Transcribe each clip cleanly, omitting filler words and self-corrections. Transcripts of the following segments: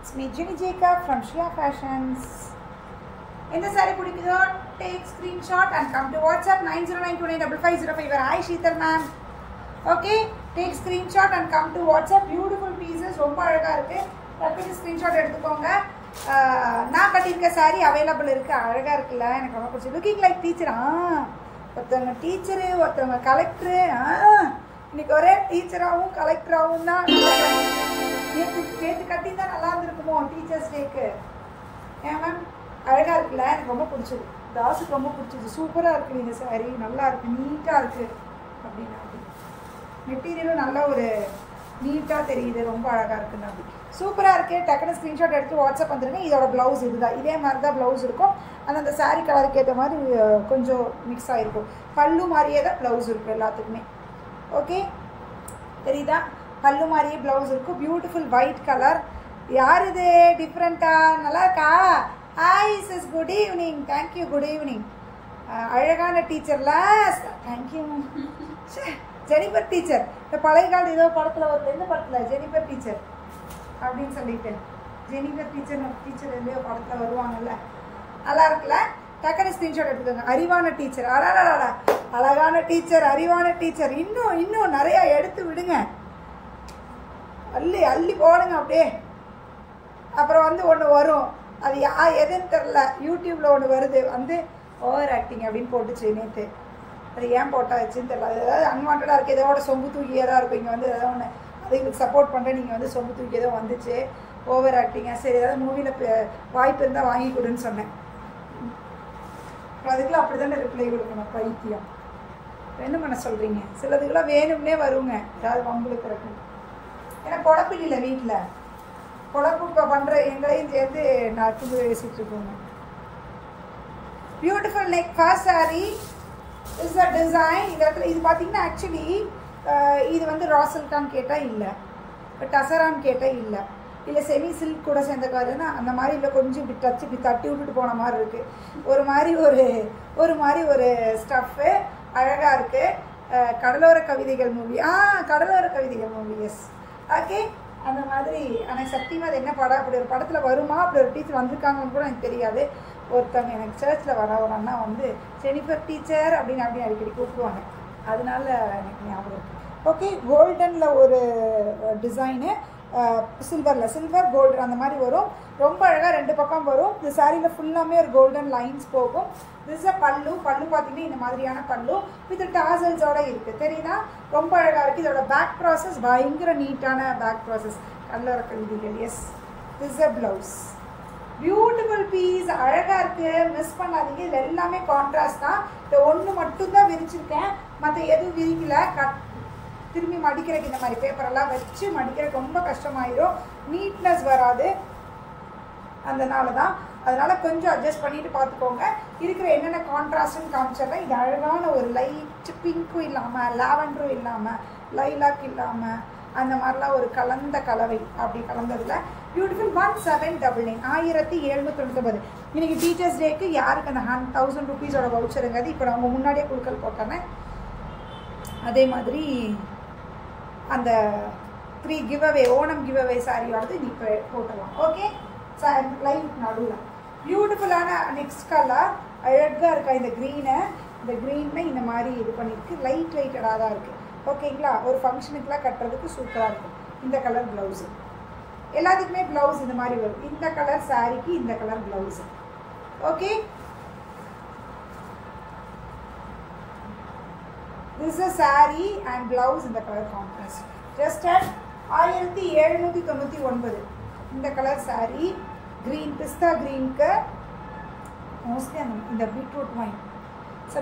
It's me Jenny Jacob from Shia Fashions. In the saree pudikidho, take screenshot and come to WhatsApp 909295505. Hi Sheetal ma'am. Okay, take screenshot and come to WhatsApp. Beautiful pieces, romba alaga irukku. Tappi screenshot edukonga. நான் கட்டியிருக்க saree available இருக்கு. அழகா இருக்குல்ல, எனக்கு ரொம்ப பிடிச்சி. Looking like teacher. ஒருத்தவங்க teacher, ஒருத்தவங்க கலெக்டரு. இன்னைக்கு ஒரே டீச்சராகவும் கலெக்டராகவும் தான். நேற்று கட்டியிருந்தா நல்லா இருந்திருக்குமோ டீச்சர்ஸ் டேக்கு. ஏன் மேம் அழகாக இருக்குல்ல, எனக்கு ரொம்ப பிடிச்சது. தாஸுக்கு ரொம்ப பிடிச்சது. சூப்பராக இருக்குது இந்த saree, நல்லா இருக்குது, நீட்டாக இருக்குது அப்படின்னா. மெட்டீரியலும் நல்ல ஒரு நீட்டாக தெரியுது, ரொம்ப அழகாக இருக்குன்னு. அப்படி சூப்பராக இருக்குது. டக்குனு ஸ்க்ரீன்ஷாட் எடுத்து வாட்ஸ்அப் வந்துருங்க. இதோட ப்ளவுஸ் இதுதான், இதே மாதிரி தான் ப்ளவுஸ் இருக்கும். அந்த saree கலருக்கு ஏற்ற மாதிரி கொஞ்சம் மிக்ஸ் ஆகிருக்கும். பல்லு மாதிரியே தான் ப்ளவுஸ் இருக்கும் எல்லாத்துக்குமே. ஓகே, தெரியுதா? பல்லு மாதிரியே ப்ளவுஸ் இருக்கும். Beautiful white colour. யார் இது டிஃப்ரெண்ட்டாக? நல்லா இருக்கா? Hi sis, good evening. Thank you, good evening. அழகான டீச்சர்லாம். தேங்க்யூ. Jennifer teacher. இந்த பழைய காலம் ஏதோ படத்தில் வருது. எந்த படத்தில்? ஜெனிஃபர் டீச்சர் அப்படின்னு சொல்லிட்டு ஜெனிஃபர் டீச்சர் எதையோ படத்தில் வருவாங்கல்ல, நல்லா இருக்குல்ல? டக்குனு ஸ்க்ரீன்ஷாட் எடுத்துக்கோங்க. அறிவான டீச்சர். அழகான அழகான டீச்சர், அறிவான டீச்சர். இன்னும் நிறையா எடுத்து விடுங்க, அள்ளி அள்ளி போடுங்க அப்படியே. அப்புறம் ஒன்று வரும், அது எதுன்னு தெரில, யூடியூப்பில் ஒன்று வருது, ஓவர் ஆக்டிங் அப்படின்னு போட்டுச்சு நேற்று. அது ஏன் போட்டாச்சுன்னு தெரியல. அது ஏதாவது அன்வான்டாக இருக்குது, இதோட சொம்பு தூக்கியே தான் இருக்கும். இங்கே ஏதாவது ஒன்று அதுக்கு சப்போர்ட் பண்ணுறேன், நீங்கள் சொம்பு தூக்கி ஏதோ வந்துச்சு, ஓவர் ஆக்டிங்காக. சரி, ஏதாவது மூவியில் வாய்ப்பு இருந்தால் வாங்கி கொடுன்னு சொன்னேன். அதுக்கெல்லாம் அப்படி தானே ரிப்ளை கொடுக்கணும், பைத்தியம். என்ன பண்ண சொல்கிறீங்க? சிலதுக்கெல்லாம் வேணும்னே வருங்க, ஏதாவது வம்புளுக்கு இருக்கு. ஏன்னா பொழப்பு இல்லை வீட்டில், பொழப்பு இப்போ பண்ணுற எங்களையும் சேர்த்து நான் தும்பு பேசிகிட்டு இருக்கோங்க. Beautiful neck first sari is a design. இது பார்த்தீங்கன்னா ஆக்சுவலி இது ரா சில்கான்னு கேட்டால் இல்லை, டசரான்னு கேட்டால் இல்லை, இல்லை செமி சில்க் கூட சேர்ந்த காருன்னா அந்த மாதிரி இல்லை. கொஞ்சம் இப்படி டச்சு இப்படி தட்டி விட்டுட்டு போன மாதிரி இருக்குது. ஒரு மாதிரி ஒரு ஸ்டஃப்பு அழகாக இருக்குது. கடலோர கவிதைகள் மூவி. கடலோர கவிதைகள் மூவி, எஸ். ஓகே, அந்த மாதிரி. ஆனால் சத்தியமாக அது என்ன படம், அப்படி ஒரு படத்தில் வருமா, அப்படி ஒரு டீச்சர் வந்திருக்காங்கன்னு கூட எனக்கு தெரியாது. ஒருத்தவங்க எனக்கு சர்ச்சில் வர ஒரு அண்ணா ஜெனிஃபர் டீச்சர் அப்படின்னு அடிக்கடி கூப்பிடுவாங்க, அதனால எனக்கு ஞாபகம் இருக்குது. ஓகே, கோல்டனில் ஒரு டிசைனு, சில்வர் கோல்டு அந்த மாதிரி வரும். ரொம்ப அழகாக ரெண்டு பக்கம் வரும். இந்த சாரியில் ஃபுல்லாமே ஒரு கோல்டன் லைன்ஸ் போகும். திஸ் அ பல்லு பார்த்தீங்கன்னா இந்த மாதிரியான பல்லு வித் டாசல்ஸோடு இருக்குது, தெரியுதா? ரொம்ப அழகாக இருக்குது. இதோட பேக் ப்ராசஸ் பயங்கர நீட்டான பேக் ப்ராசஸ். கடலோர கவிதைகள், yes. This a blouse. Beautiful piece, அழகாக இருக்குது, மிஸ் பண்ணாதீங்க. இது எல்லாமே கான்ட்ராஸ்ட் தான். இந்த ஒன்று மட்டும்தான் விரிச்சிருக்கேன், மற்ற எதுவும் விரிக்கல. திரும்பி மடிக்கிறதுக்கு இந்த மாதிரி பேப்பரெல்லாம் வச்சு மடிக்கிறதுக்கு ரொம்ப கஷ்டமாயிடும், நீட்னஸ் வராது. அதனால கொஞ்சம் அட்ஜஸ்ட் பண்ணிட்டு பார்த்துக்கோங்க. இருக்கிற என்னென்ன கான்ட்ராஸ்ட்னு காமிச்சிடுறேன். இது அழகான ஒரு லைட் பிங்க்கும் இல்லாமல், லாவெண்டரும் இல்லாமல், லைலாக் இல்லாமல், அந்த மாதிரிலாம் ஒரு கலந்த கலவை. அப்படி கலந்ததில் பியூட்டிஃபுல் 1799 1799. இன்றைக்கி டீச்சர்ஸ் டேக்கு யாருக்கு அந்த 1000 ருபீஸோட வவுச்சருங்கிறது இப்போ நான் அவங்க முன்னாடியே குழுக்கள் போட்டேன். அதே மாதிரி அந்த 3 கிவ்அவே, ஓணம் கிவ்அவே சாரியோடது நீ இப்போ போட்டுடலாம். ஓகே, லைட் நடுவில் பியூட்டிஃபுல்லான நெக்ஸ்ட் கலர் அழகாக இருக்கா. இந்த க்ரீனை இந்த மாதிரி இது பண்ணியிருக்கு, லைட்டடாக தான் இருக்குது. ஓகேங்களா? ஒரு ஃபங்க்ஷனுக்குலாம் கட்டுறதுக்கு சூப்பராக இருக்கும். இந்த கலர் ப்ளவுஸு, எல்லாத்துக்குமே ப்ளவுஸ் இந்த மாதிரி வரும். இந்த கலர் சாரிக்கு இந்த colour blouse. Okay, this is a saree and blouse in the color contrast. Just at 1799. இந்த colour saree green, pista green க்கு மோஸ்ட்லி இந்த beetroot wine,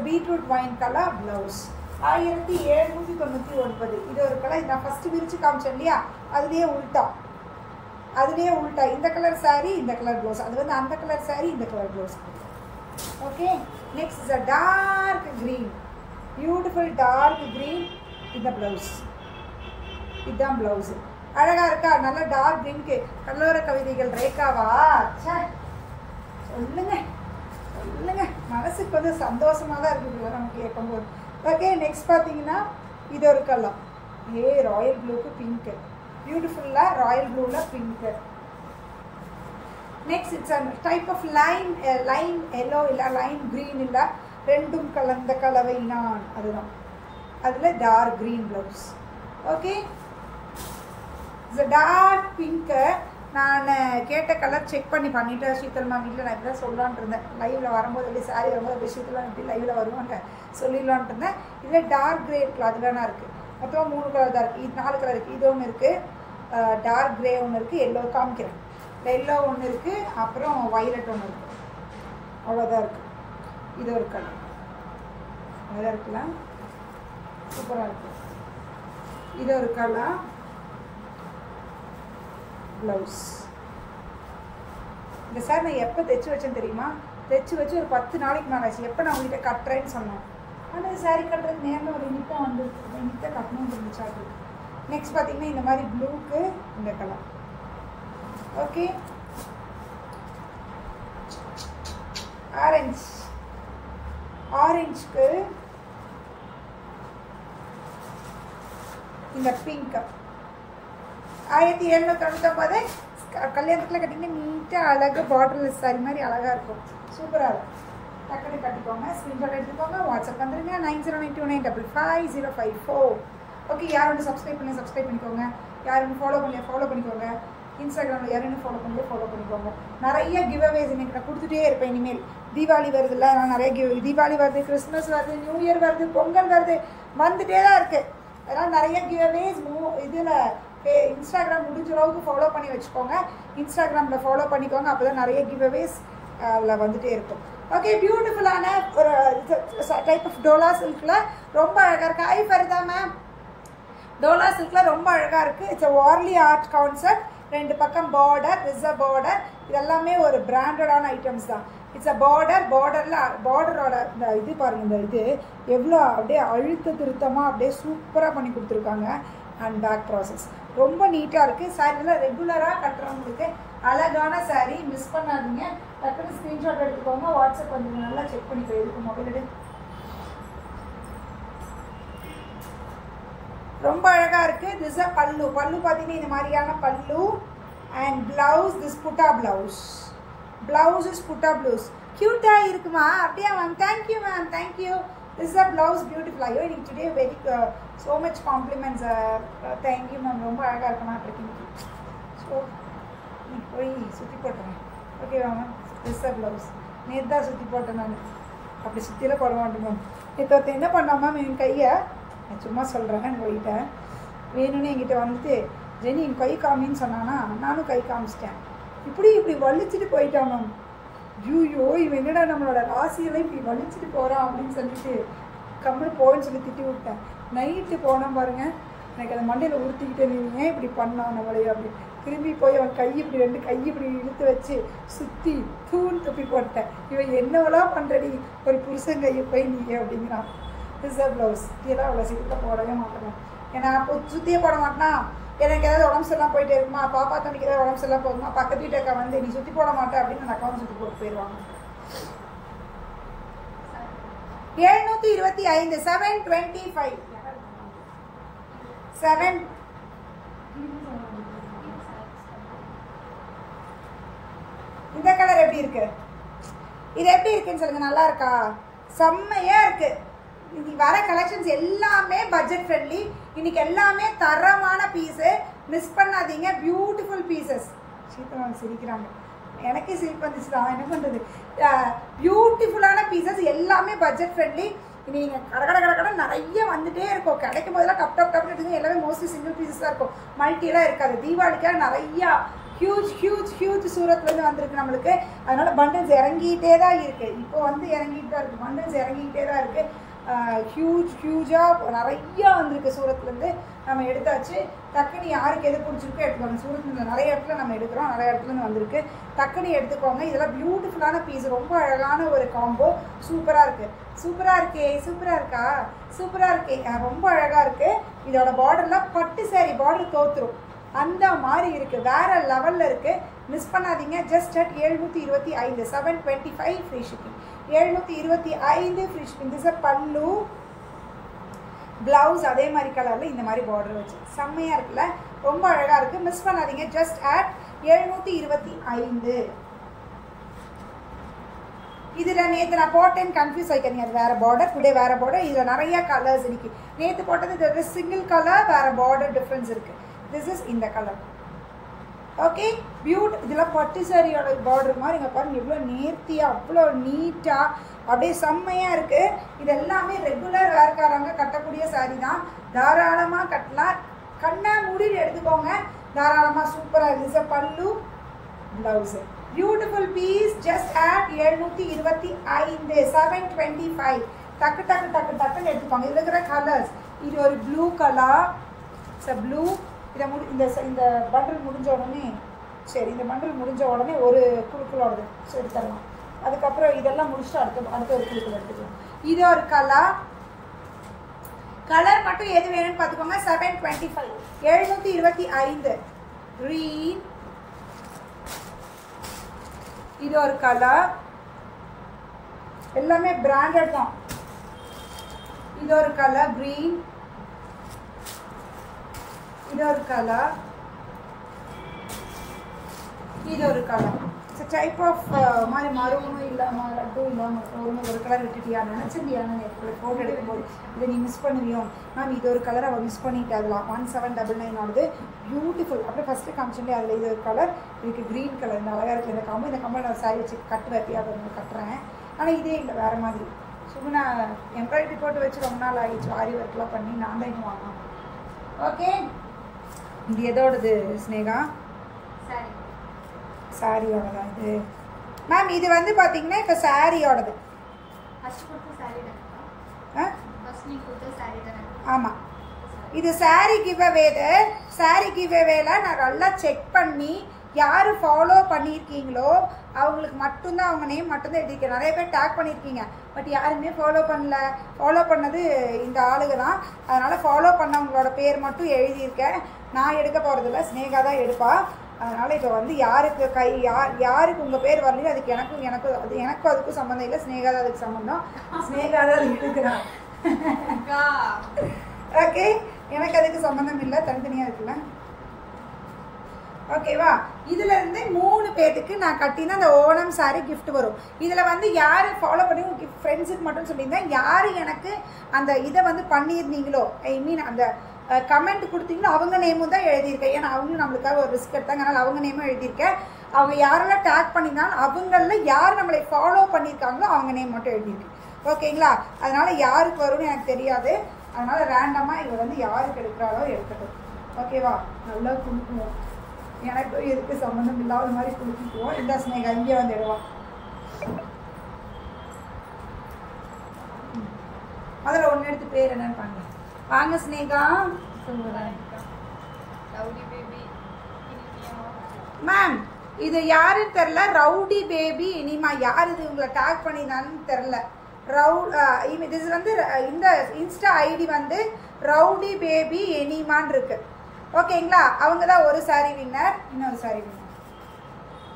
beetroot wine colour blouse. 1799. இது ஒரு கலர். நான் ஃபஸ்ட்டு விரிச்சு காமிச்சேன் இல்லையா, அதுலேயே உள்டா. இந்த கலர் saree, இந்த கலர் ப்ளவுஸ். அது அந்த கலர் saree, இந்த colour blouse. Okay, next is a dark green. Beautiful dark green. இந்த ப்ளவுஸ், இதுதான் ப்ளவுஸு. அழகாக இருக்கா? நல்ல டார்க் க்ரீனுக்கு கடலோர கவிதைகள் ரேகாவா? சொல்லுங்க, மனசுக்கு சந்தோஷமாக தான் இருக்குது நம்ம கேட்கும்போது. ஓகே, நெக்ஸ்ட் பார்த்தீங்கன்னா இது ஒரு கலர். ராயல் ப்ளூக்கு பிங்க்கு. பியூட்டிஃபுல்லாக ராயல் ப்ளூவில் pink. Next it's a type of lime yellow இல்லை லைன் க்ரீன் இல்லை, ரெண்டும் கலந்த கலவை நான், அதுதான். அதில் dark green blouse. Okay, dark pink நான் கேட்ட கலர் செக் பண்ணிவிட்டு ஷீத்தல் மேம் வீட்டில் நான் இப்படி தான் சொல்லலான்ட்டு இருந்தேன். லைவில் வரும்போது அப்படியே சாரி வரும்போது அப்படியே ஷீத்தல் மேம் இப்படி லைவில் வருவாங்க சொல்லிடலான்ட்டு இருந்தேன். இதில் டார்க் கிரே இருக்குது, அதுலாம் இருக்குது. மொத்தம் 3 கலர் தான் இருக்குது. இது 4 கலர் இருக்குது. இது ஒன்று இருக்குது, டார்க் கிரே ஒன்று இருக்குது, எல்லோ காமிக்கிறேன், எல்லோ ஒன்று இருக்குது, அப்புறம் வைலட் ஒன்று இருக்குது. அவ்வளோதான் இருக்குது. இது ஒரு கலர் அழகாக இருக்குல்ல, சூப்பராக இருக்குது. இது ஒரு கலர் ப்ளவுஸ். இந்த சார் நான் எப்போ தைச்சி வச்சேன்னு தெரியுமா? தைச்சி வச்சு ஒரு 10 நாளைக்கு மேலே ஆச்சு. எப்போ நான் உங்கள்கிட்ட கட்டுறேன்னு சொன்னேன். ஆனால் சாரி கட்டுறது நேரில் ஒரு இனிப்பாக வந்துருக்கு, இனிப்பாக கட்டணும்னு இருந்துச்சு. அது நெக்ஸ்ட் பார்த்தீங்கன்னா இந்த மாதிரி ப்ளூக்கு இந்த கலர். ஓகே, ஆரஞ்சுக்கு இந்த பிங்க் 1799. கல்யாணத்தில் கட்டிங்கன்னா நீட்டாக அழகாக பார்டர்லெஸ் சாரி மாதிரி அழகாக இருக்கும், சூப்பராக இருக்கும். டக்குனு கட்டிக்கோங்க, ஸ்க்ரீன்ஷாட் எடுத்துக்கோங்க, வாட்ஸ்அப் வந்துடுங்க 9092955054. ஓகே, யார் ஒன்று சப்ஸ்கிரைப் பண்ணிக்கோங்க, யார் ஒன்று ஃபாலோ பண்ணிக்கோங்க. இன்ஸ்டாகிராமில் யாரும் ஃபாலோ பண்ணிக்கோங்க. நிறைய கிவ் அவேஸ் இன்னைக்கு நான் கொடுத்துட்டே இருப்பேன். இனிமேல் தீபாவளி வருதுல்ல, நான் நிறைய தீபாவளி வருது, கிறிஸ்மஸ் வருது, நியூ இயர் வருது, பொங்கல் வருது, வந்துட்டே தான் இருக்குது. அதனால் நிறைய கிவ் அவேஸ் இதில் இன்ஸ்டாகிராம் முடிஞ்ச அளவுக்கு ஃபாலோ பண்ணி வச்சுக்கோங்க. இன்ஸ்டாகிராமில் ஃபாலோ பண்ணிக்கோங்க, அப்போ தான் நிறைய கிவ் அவேஸ் அதில் வந்துகிட்டே இருக்கும். ஓகே, பியூட்டிஃபுல்லான ஒரு டைப் ஆஃப் டோலா சில்கில் ரொம்ப அழகாக இருக்குது. ஐ ஃபரிதா மேம், டோலா சில்கில் ரொம்ப அழகாக இருக்குது. It's a Warli art concept. 2 பக்கம் பார்டர், ரிசர்வ் பார்டர், இதெல்லாமே ஒரு பிராண்டடான ஐட்டம்ஸ் தான். இட்ஸ் அ பார்டரோட இந்த இது பாருங்கள், இந்த இது எவ்வளோ அப்படியே அழுத்த திருத்தமாக அப்படியே சூப்பராக பண்ணி கொடுத்துருக்காங்க. அண்ட் பேக் ப்ராசஸ் ரொம்ப நீட்டாக இருக்குது. சாரீலாம் ரெகுலராக கட்டுறவங்களுக்கு அழகான சாரீ, மிஸ் பண்ணாதீங்க. டக்குனு ஸ்க்ரீன்ஷாட் எடுத்துக்கோங்க, வாட்ஸ்அப் வந்துங்க, நல்லா செக் பண்ணிக்கோ. எதுக்கு மொபைல் எடு. ரொம்ப அழகாக இருக்குது. திஸ் அ பல்லு பார்த்தீங்கன்னா இந்த மாதிரியான பல்லு. அண்ட் ப்ளவுஸ், திஸ் புட்டா ப்ளவுஸ். ப்ளவுஸ் இஸ் புட்டா ப்ளவுஸ். க்யூட்டாக இருக்குமா? அப்படியா ma'am? Thank you ma'am, thank you. This is a blouse, beautiful. ஐயோ இன்னைக்கு today very so much compliments. Thank you ma'am, ரொம்ப அழகாக இருக்குமா இருக்கீங்க. ஸோ இன்னைக்கு போய் சுற்றி போட்டேன். ஓகேவா மேம்? திஸ் அ ப்ளவுஸ் நேற்று தான் சுற்றி போட்டேன். நான் அப்படி சுற்றியில் போட மாட்டேன் மேம். நேற்று என்ன பண்ணால் மேம் என் கையை, நான் சும்மா சொல்கிறேன் போயிட்டேன், வேணும்னு என்கிட்ட வந்துட்டு ஜெனி என் கை காமின்னு சொன்னானா, நானும் கை காமிச்சிட்டேன். இப்படி வலிச்சுட்டு போயிட்டான் மேம். ஐயோ இவன் என்னடா நம்மளோட ராசியெல்லாம் இப்படி வலிச்சுட்டு போகிறான் அப்படின்னு சொல்லிட்டு கம்மல் போன்னு சொல்லி திட்டி விட்டேன். நைட்டு போனால் பாருங்கள், எனக்கு அந்த மண்டையில் உறுத்திக்கிட்டே, நீ ஏன் இப்படி பண்ணான் நம்மளையே அப்படி. திரும்பி போய் அவன் கை இப்படி 2 கை இப்படி இழுத்து வச்சு சுற்றி தூண் துப்பி போட்டேன். இவன் என்னவெல்லாம் பண்ணுறடி, ஒரு புருஷன் கையை போய் நீ அப்படிங்கிறான். ரிசர்வ் ப்ளவுஸ் இதெல்லாம் அவ்வளோ சீக்கிரத்தில் போடவே மாட்டேன். ஏன்னா அப்போ சுற்றியே போட மாட்டேன்னா எனக்கு ஏதாவது உடம்பு சரியில்லாம் போயிட்டே இருக்குமா, பாப்பா தண்ணிக்கு ஏதாவது உடம்பு சரியில்லாம் போகுமா, பக்கத்து வீட்டு அக்கா வந்து நீ சுற்றி போட மாட்டேன் அப்படின்னு அந்த அக்காவும் சுற்றி போட்டு போயிடுவாங்க. 725 725 7. இந்த கலர் எப்படி இருக்கு? இது எப்படி இருக்குன்னு சொல்லுங்க. நல்லா இருக்கா? செம்மையா இருக்கு. இன்னைக்கு வர கலெக்ஷன்ஸ் எல்லாமே பட்ஜெட் ஃப்ரெண்ட்லி. இன்னைக்கு எல்லாமே தரமான பீஸு, மிஸ் பண்ணாதீங்க. Beautiful pieces. சீக்கிரம் சிரிக்கிறாங்க, எனக்கே சிரிப்பு வந்துச்சு தான், என்ன பண்ணுறது. பியூட்டிஃபுல்லான பீசஸ் எல்லாமே பட்ஜெட் ஃப்ரெண்ட்லி. இனி நீங்கள் கடை நிறைய வந்துகிட்டே இருக்கும். கிடைக்கும் போதெல்லாம் டப் எடுத்துங்க. எல்லாமே மோஸ்ட்லி சிங்கிள் பீசஸ் தான் இருக்கும், மல்டியெல்லாம் இருக்காது. தீபாவளிக்காக நிறையா ஹியூஜ் சூரத்லேருந்து வந்திருக்கு நம்மளுக்கு. அதனால் பண்டில்ஸ் இறங்கிட்டே தான் இருக்குது. இப்போ வந்து இறங்கிட்டு தான் இருக்குது, பண்டில்ஸ் இறங்கிக்கிட்டே தான் இருக்குது. ஹியூஜாக நிறையா வந்திருக்கு சூரத்லேருந்து. நம்ம எடுத்தாச்சு. டக்குனு யாருக்கு எது பிடிச்சிருக்கோ எடுத்துக்கோங்க. சூரத்தில் நிறைய இடத்துல நம்ம எடுக்கிறோம், நிறைய இடத்துலேருந்து வந்திருக்கு. டக்குனு எடுத்துக்கோங்க. இதெல்லாம் பியூட்டிஃபுல்லான பீஸ், ரொம்ப அழகான ஒரு காம்போ. சூப்பராக இருக்குது. சூப்பராக இருக்கே, சூப்பராக இருக்கா? சூப்பராக இருக்கே, ரொம்ப அழகாக இருக்குது. இதோட பார்டர்லாம் பட்டு சாரி பார்டர் தோத்துரும், அந்த மாதிரி இருக்குது. வேறு லெவலில் இருக்குது. மிஸ் பண்ணாதீங்க. Just at 725 725 free shipping. 725 free shipping. This பல்லு, ப்ளவுஸ் அதே மாதிரி கலரில் இந்த மாதிரி பார்டர் வச்சு செம்மையாக இருக்குல்ல, ரொம்ப அழகாக இருக்குது. மிஸ் பண்ணாதீங்க. Just at 725. இதில் நேற்று நான் போட்டேன்னு கன்ஃபியூஸ் ஆகிக்கிறீங்க. அது வேறு பார்டர், டுடே வேறு பார்டர். இதில் நிறைய கலர்ஸ் இருக்கு. நேற்று போட்டது இது சிங்கிள் கலர், வேறு பார்டர் டிஃப்ரென்ஸ் இருக்குது. திஸ் இஸ் இந்த கலர். ஓகே இதெல்லாம் பட்டு சாரியோட பார்டர் மாதிரி இங்கே பாருங்கள் எவ்வளோ நேர்த்தியாக அவ்வளோ நீட்டாக அப்படியே செம்மையாக இருக்குது. இது எல்லாமே ரெகுலர் வேர்க்காரங்க கட்டக்கூடிய சாரி தான். தாராளமாக கட்டலாம். கண்ணா மூடிட்டு எடுத்துக்கோங்க. தாராளமாக சூப்பராக இருக்குது. Pallu blouse beautiful piece. Just at 725 725. டக்கு டக்கு டக்கு டக்குன்னு எடுத்துக்கோங்க. இதில் இருக்கிற கலர்ஸ் இது ஒரு ப்ளூ கலர். ப்ளூ இதை இந்த பண்டில் முடிஞ்ச உடனே சரி இந்த பண்டில் முடிஞ்ச உடனே ஒரு குழுக்களோடது சரி தரலாம். அதுக்கப்புறம் இதெல்லாம் முடிச்சுட்டு அடுத்த ஒரு குழுக்கள் எடுத்துக்கலாம். இது ஒரு கலர் மட்டும் எது வேணும்னு பார்த்துக்கோங்க. 725 725 க்ரீன். இது ஒரு கலர், எல்லாமே பிராண்டட் தான். இது ஒரு கலர் க்ரீன். இது ஒரு கலர், இது ஒரு கலர். இட்ஸ் டைப் ஆஃப் மாதிரி மருவனும் இல்லாமல் லட்டும் இல்லாமல் ஒரு கலர் விட்டுட்டியா நினச்சிருந்தியான்னு எனக்கு ஃபோட்டோ எடுக்கும்போது இதை நீ மிஸ் பண்ணுவியோ மேம். இது ஒரு கலர் அவள் மிஸ் பண்ணிட்டு அதெல்லாம் 1799 ஆனது. பியூட்டிஃபுல். அப்படியே ஃபஸ்ட்டு காமிச்சுட்டே அதில் இது ஒரு கலர், இதுக்கு க்ரீன் கலர். இந்த அழகாக இருக்குது இந்த கம்பல் நான் சாரி வச்சு கட்டு வைப்பியா அதை கட்டுறேன். ஆனால் இதே இல்லை வேறு மாதிரி. சும்மா நான் எம்ப்ராய்டரி போட்டு வச்சு ரொம்ப நாள் ஆகிடுச்சு. ஆரி ஒர்க்லாம் பண்ணி நான் தான் இன்னும் வாங்கினேன். ஓகே இது எதோடது ஸ்னேகா? சாரியோட தான் இது மேம். இது வந்து பார்த்தீங்கன்னா இப்போ சாரியோடது. ஆமாம் இது சாரி கிவ்அவேது. சாரி கிவ்அவேல நான் நல்லா செக் பண்ணி யார் ஃபாலோ பண்ணியிருக்கீங்களோ அவங்களுக்கு மட்டும்தான் அவங்க நேம் மட்டும்தான் எழுதியிருக்கேன். நிறைய பேர் டேக் பண்ணியிருக்கீங்க, பட் யாருமே ஃபாலோ பண்ணல. ஃபாலோ பண்ணது இந்த ஆளுங்க தான். அதனால் ஃபாலோ பண்ணவங்களோட பேர் மட்டும் எழுதியிருக்கேன். நான் எடுக்க போகிறதில்ல, ஸ்னேகா தான் எடுப்பா. அதனால் இப்போ வந்து யாருக்கு யாருக்கு உங்கள் பேர் வரலையோ அதுக்கு எனக்கும் அதுக்கும் சம்மந்தம் இல்லை. ஸ்னேகா தான் அதுக்கு சம்மந்தம். ஸ்னேகா தான் அது எடுக்கிறான். ஓகே எனக்கு அதுக்கு சம்மந்தம் இல்லை, தனித்தனியாக இருக்குல்ல. ஓகேவா? இதுல இருந்து 3 பேருக்கு நான் கட்டினா அந்த ஓணம் சாரி கிஃப்ட் வரும். இதுல வந்து யாரு ஃபாலோ பண்ணி உங்க ஃப்ரெண்ட்ஸுக்கு மட்டும் சொல்லியிருந்தேன். யாரு எனக்கு அந்த இதை வந்து பண்ணியிருந்தீங்களோ, ஐ மீன் அந்த கமெண்ட் கொடுத்தீங்களோ அவங்க நேமும் தான் எழுதியிருக்கேன். ஏன்னா அவங்களும் நம்மளுக்காக ஒரு ரிஸ்க் எடுத்தாங்க, அதனால் அவங்க நேமும் எழுதியிருக்கேன். அவங்க யாரெல்லாம் டேக் பண்ணியிருந்தாலும் அவங்களில் யார் நம்மளை ஃபாலோ பண்ணியிருக்காங்களோ அவங்க நேம் மட்டும் எழுதியிருக்கு. ஓகேங்களா? அதனால யாருக்கு வரும்னு எனக்கு தெரியாது. அதனால ரேண்டமாக இவ வந்து யாருக்கு எடுக்கிறாளோ எடுக்கட்டும். ஓகேவா? நல்லா குளிக்குவோம். எனக்கு எதுக்கு சம்மந்தம் இல்லாத மாதிரி குளிக்குவோம். இந்த ஸ்னேகா இங்கே வந்து எடுவான். அதில் ஒன்று எடுத்து பேர் என்னன்னு பாருங்க. வாங்க ஸ்னேகா. மேம் இது யாருன்னு தெரில. ரவுடி பேபி இனிமா. யார் இது உங்களை டேக் பண்ணினான்னு தெரில. இது வந்து இந்த இன்ஸ்டா ஐடி வந்து ரவுடி பேபி எனிமான் இருக்கு. ஓகேங்களா? அவங்க தான் ஒரு சாரி வின்னர், இன்னொரு sari winner.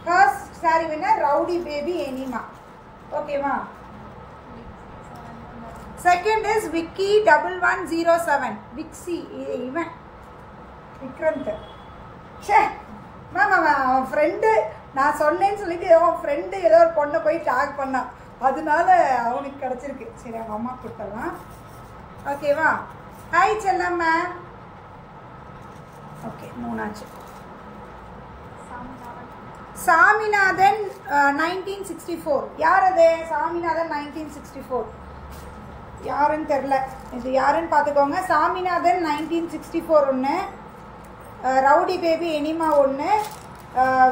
First sari winner rowdy baby எனிமா. ஓகேவா? Second is Vicky 1107. விக்ஸி இவன் விக்ரந்த். சே மேம் அவன் ஃப்ரெண்டு நான் சொன்னேன்னு சொல்லிட்டு அவன் ஃப்ரெண்டு ஏதோ ஒரு பொண்ணை போய் டேக் பண்ணான், அதனால அவனுக்கு கிடச்சிருக்கு. சரி அவங்க அம்மா கொடுத்துடலாம். ஓகேவா? ஹாய் செல்லம் மேம். ஓகே 3 ஆச்சு. சாமிநாதன் 1964. யார் அது? சாமிநாதன் 1964 யாருன்னு தெரில. இது யாருன்னு பார்த்துக்கோங்க. சாமிநாதன் 1964 ஒன்று, ரவுடி பேபி எனிமா ஒன்று,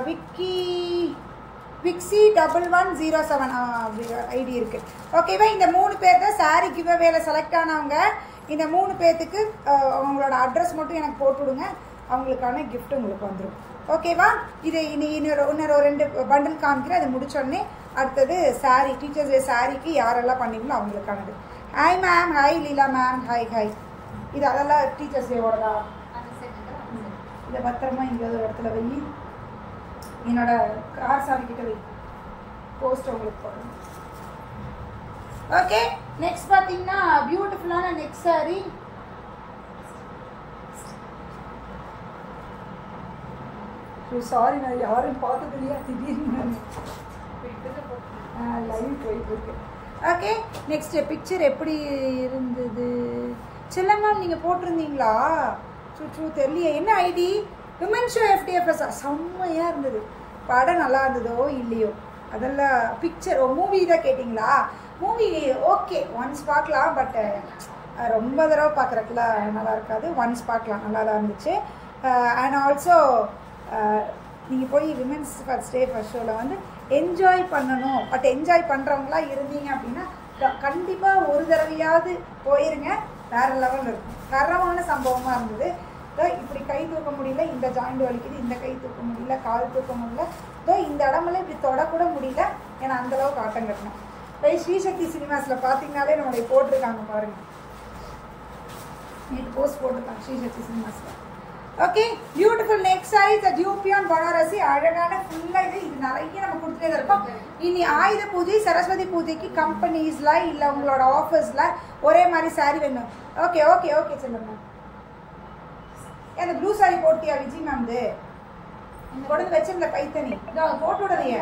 விக்ஸி 1107 ஐடி இருக்குது. ஓகேவா? இந்த 3 பேர் தான் சாரி கிவ் அவேல செலக்ட் ஆனவங்க. இந்த 3 பேர்த்துக்கு அவங்களோட அட்ரஸ் மட்டும் எனக்கு போட்டு விடுங்க, அவங்களுக்கான கிஃப்ட் உங்களுக்கு வந்துடும். ஓகேவா? இது இன்னொரு 2 பண்டில் காமிக்கிறேன். அது முடிச்சோடனே அடுத்தது சாரி, டீச்சர்ஸ் டே சாரிக்கு யாரெல்லாம் பண்ணீங்களோ அவங்களுக்கானது. Hi ma'am. Hi Leela ma'am. Hi. இது அதெல்லாம் டீச்சர்ஸ் டேவோடதா? இதை பத்திரமா எங்கேயாவது ஒரு இடத்துல வை. என்னோட கார் சாரி கிட்ட வை. போஸ்ட் உங்களுக்கு போடணும். ஓகே நெக்ஸ்ட் பார்த்தீங்கன்னா பியூட்டிஃபுல்லான நெக்ஸ்ட் சாரி. சாரி நான் யாரும் பார்த்தது இல்லையா திடீர்னு. லைவ் போயிட்டு இருக்கு. ஓகே, நெக்ஸ்ட் பிக்சர் எப்படி இருந்தது? செல்லம்மா நீங்கள் போட்டிருந்தீங்களா? சுற்று தெரியலையே. என்ன ஐடி? Women show FTFS. செம்மையாக இருந்தது. படம் நல்லா இருந்ததோ இல்லையோ அதெல்லாம் பிக்சர். மூவி தான் கேட்டிங்களா? மூவி ஓகே, ஒன்ஸ் பார்க்கலாம். பட் ரொம்ப தடவை பார்க்குறதுக்குலாம் நல்லா இருக்காது. ஒன்ஸ் பார்க்கலாம், நல்லா தான் இருந்துச்சு. அண்ட் ஆல்சோ நீங்கள் போய் விமென்ஸ் ஃபர்ஸ்ட் டே ஃபர்ஸ்ட் ஷோவில் வந்து என்ஜாய் பண்ணணும். பட் என்ஜாய் பண்ணுறவங்களா இருந்தீங்க அப்படின்னா கண்டிப்பாக ஒரு தடவையாவது போயிருங்க. வேறு லெவலில் இருக்கும். தரமான சம்பவமாக இருந்தது. இப்படி கை தூக்க முடியல, இந்த ஜாயிண்ட் வலிக்குது, இந்த கை தூக்க முடியல, கால் தூக்க முடியல, இந்த இடமெல்லாம் இப்படி தொடக்கூட முடியல. ஏன்னா அந்தளவுக்கு ஆட்டம் கட்டணும். போய் ஸ்ரீசக்தி சினிமாஸில் பார்த்தீங்கனாலே நம்மளுடைய போட்டிருக்காங்க பாருங்கள். நேற்று போஸ்ட் போட்டிருக்காங்க Srisakthi சினிமாஸில். Okay, beautiful next saris டியூபியான் Banarasi. அழகான ஃபுல்லாக இது நிறைய நம்ம கொடுத்துட்டே தான் இருக்கோம். இனி ஆயுத பூஜை, சரஸ்வதி பூஜைக்கு கம்பெனிஸில் இல்லை உங்களோட ஆஃபீஸில் ஒரே மாதிரி சாரீ வேணும். ஓகே ஓகே ஓகே சொல்லுங்க. அந்த ப்ளூ சாரீ போட்டியா விஜய் மேம்? கொண்டு வச்சிருந்த கைத்தனி போட்டு விடலையே,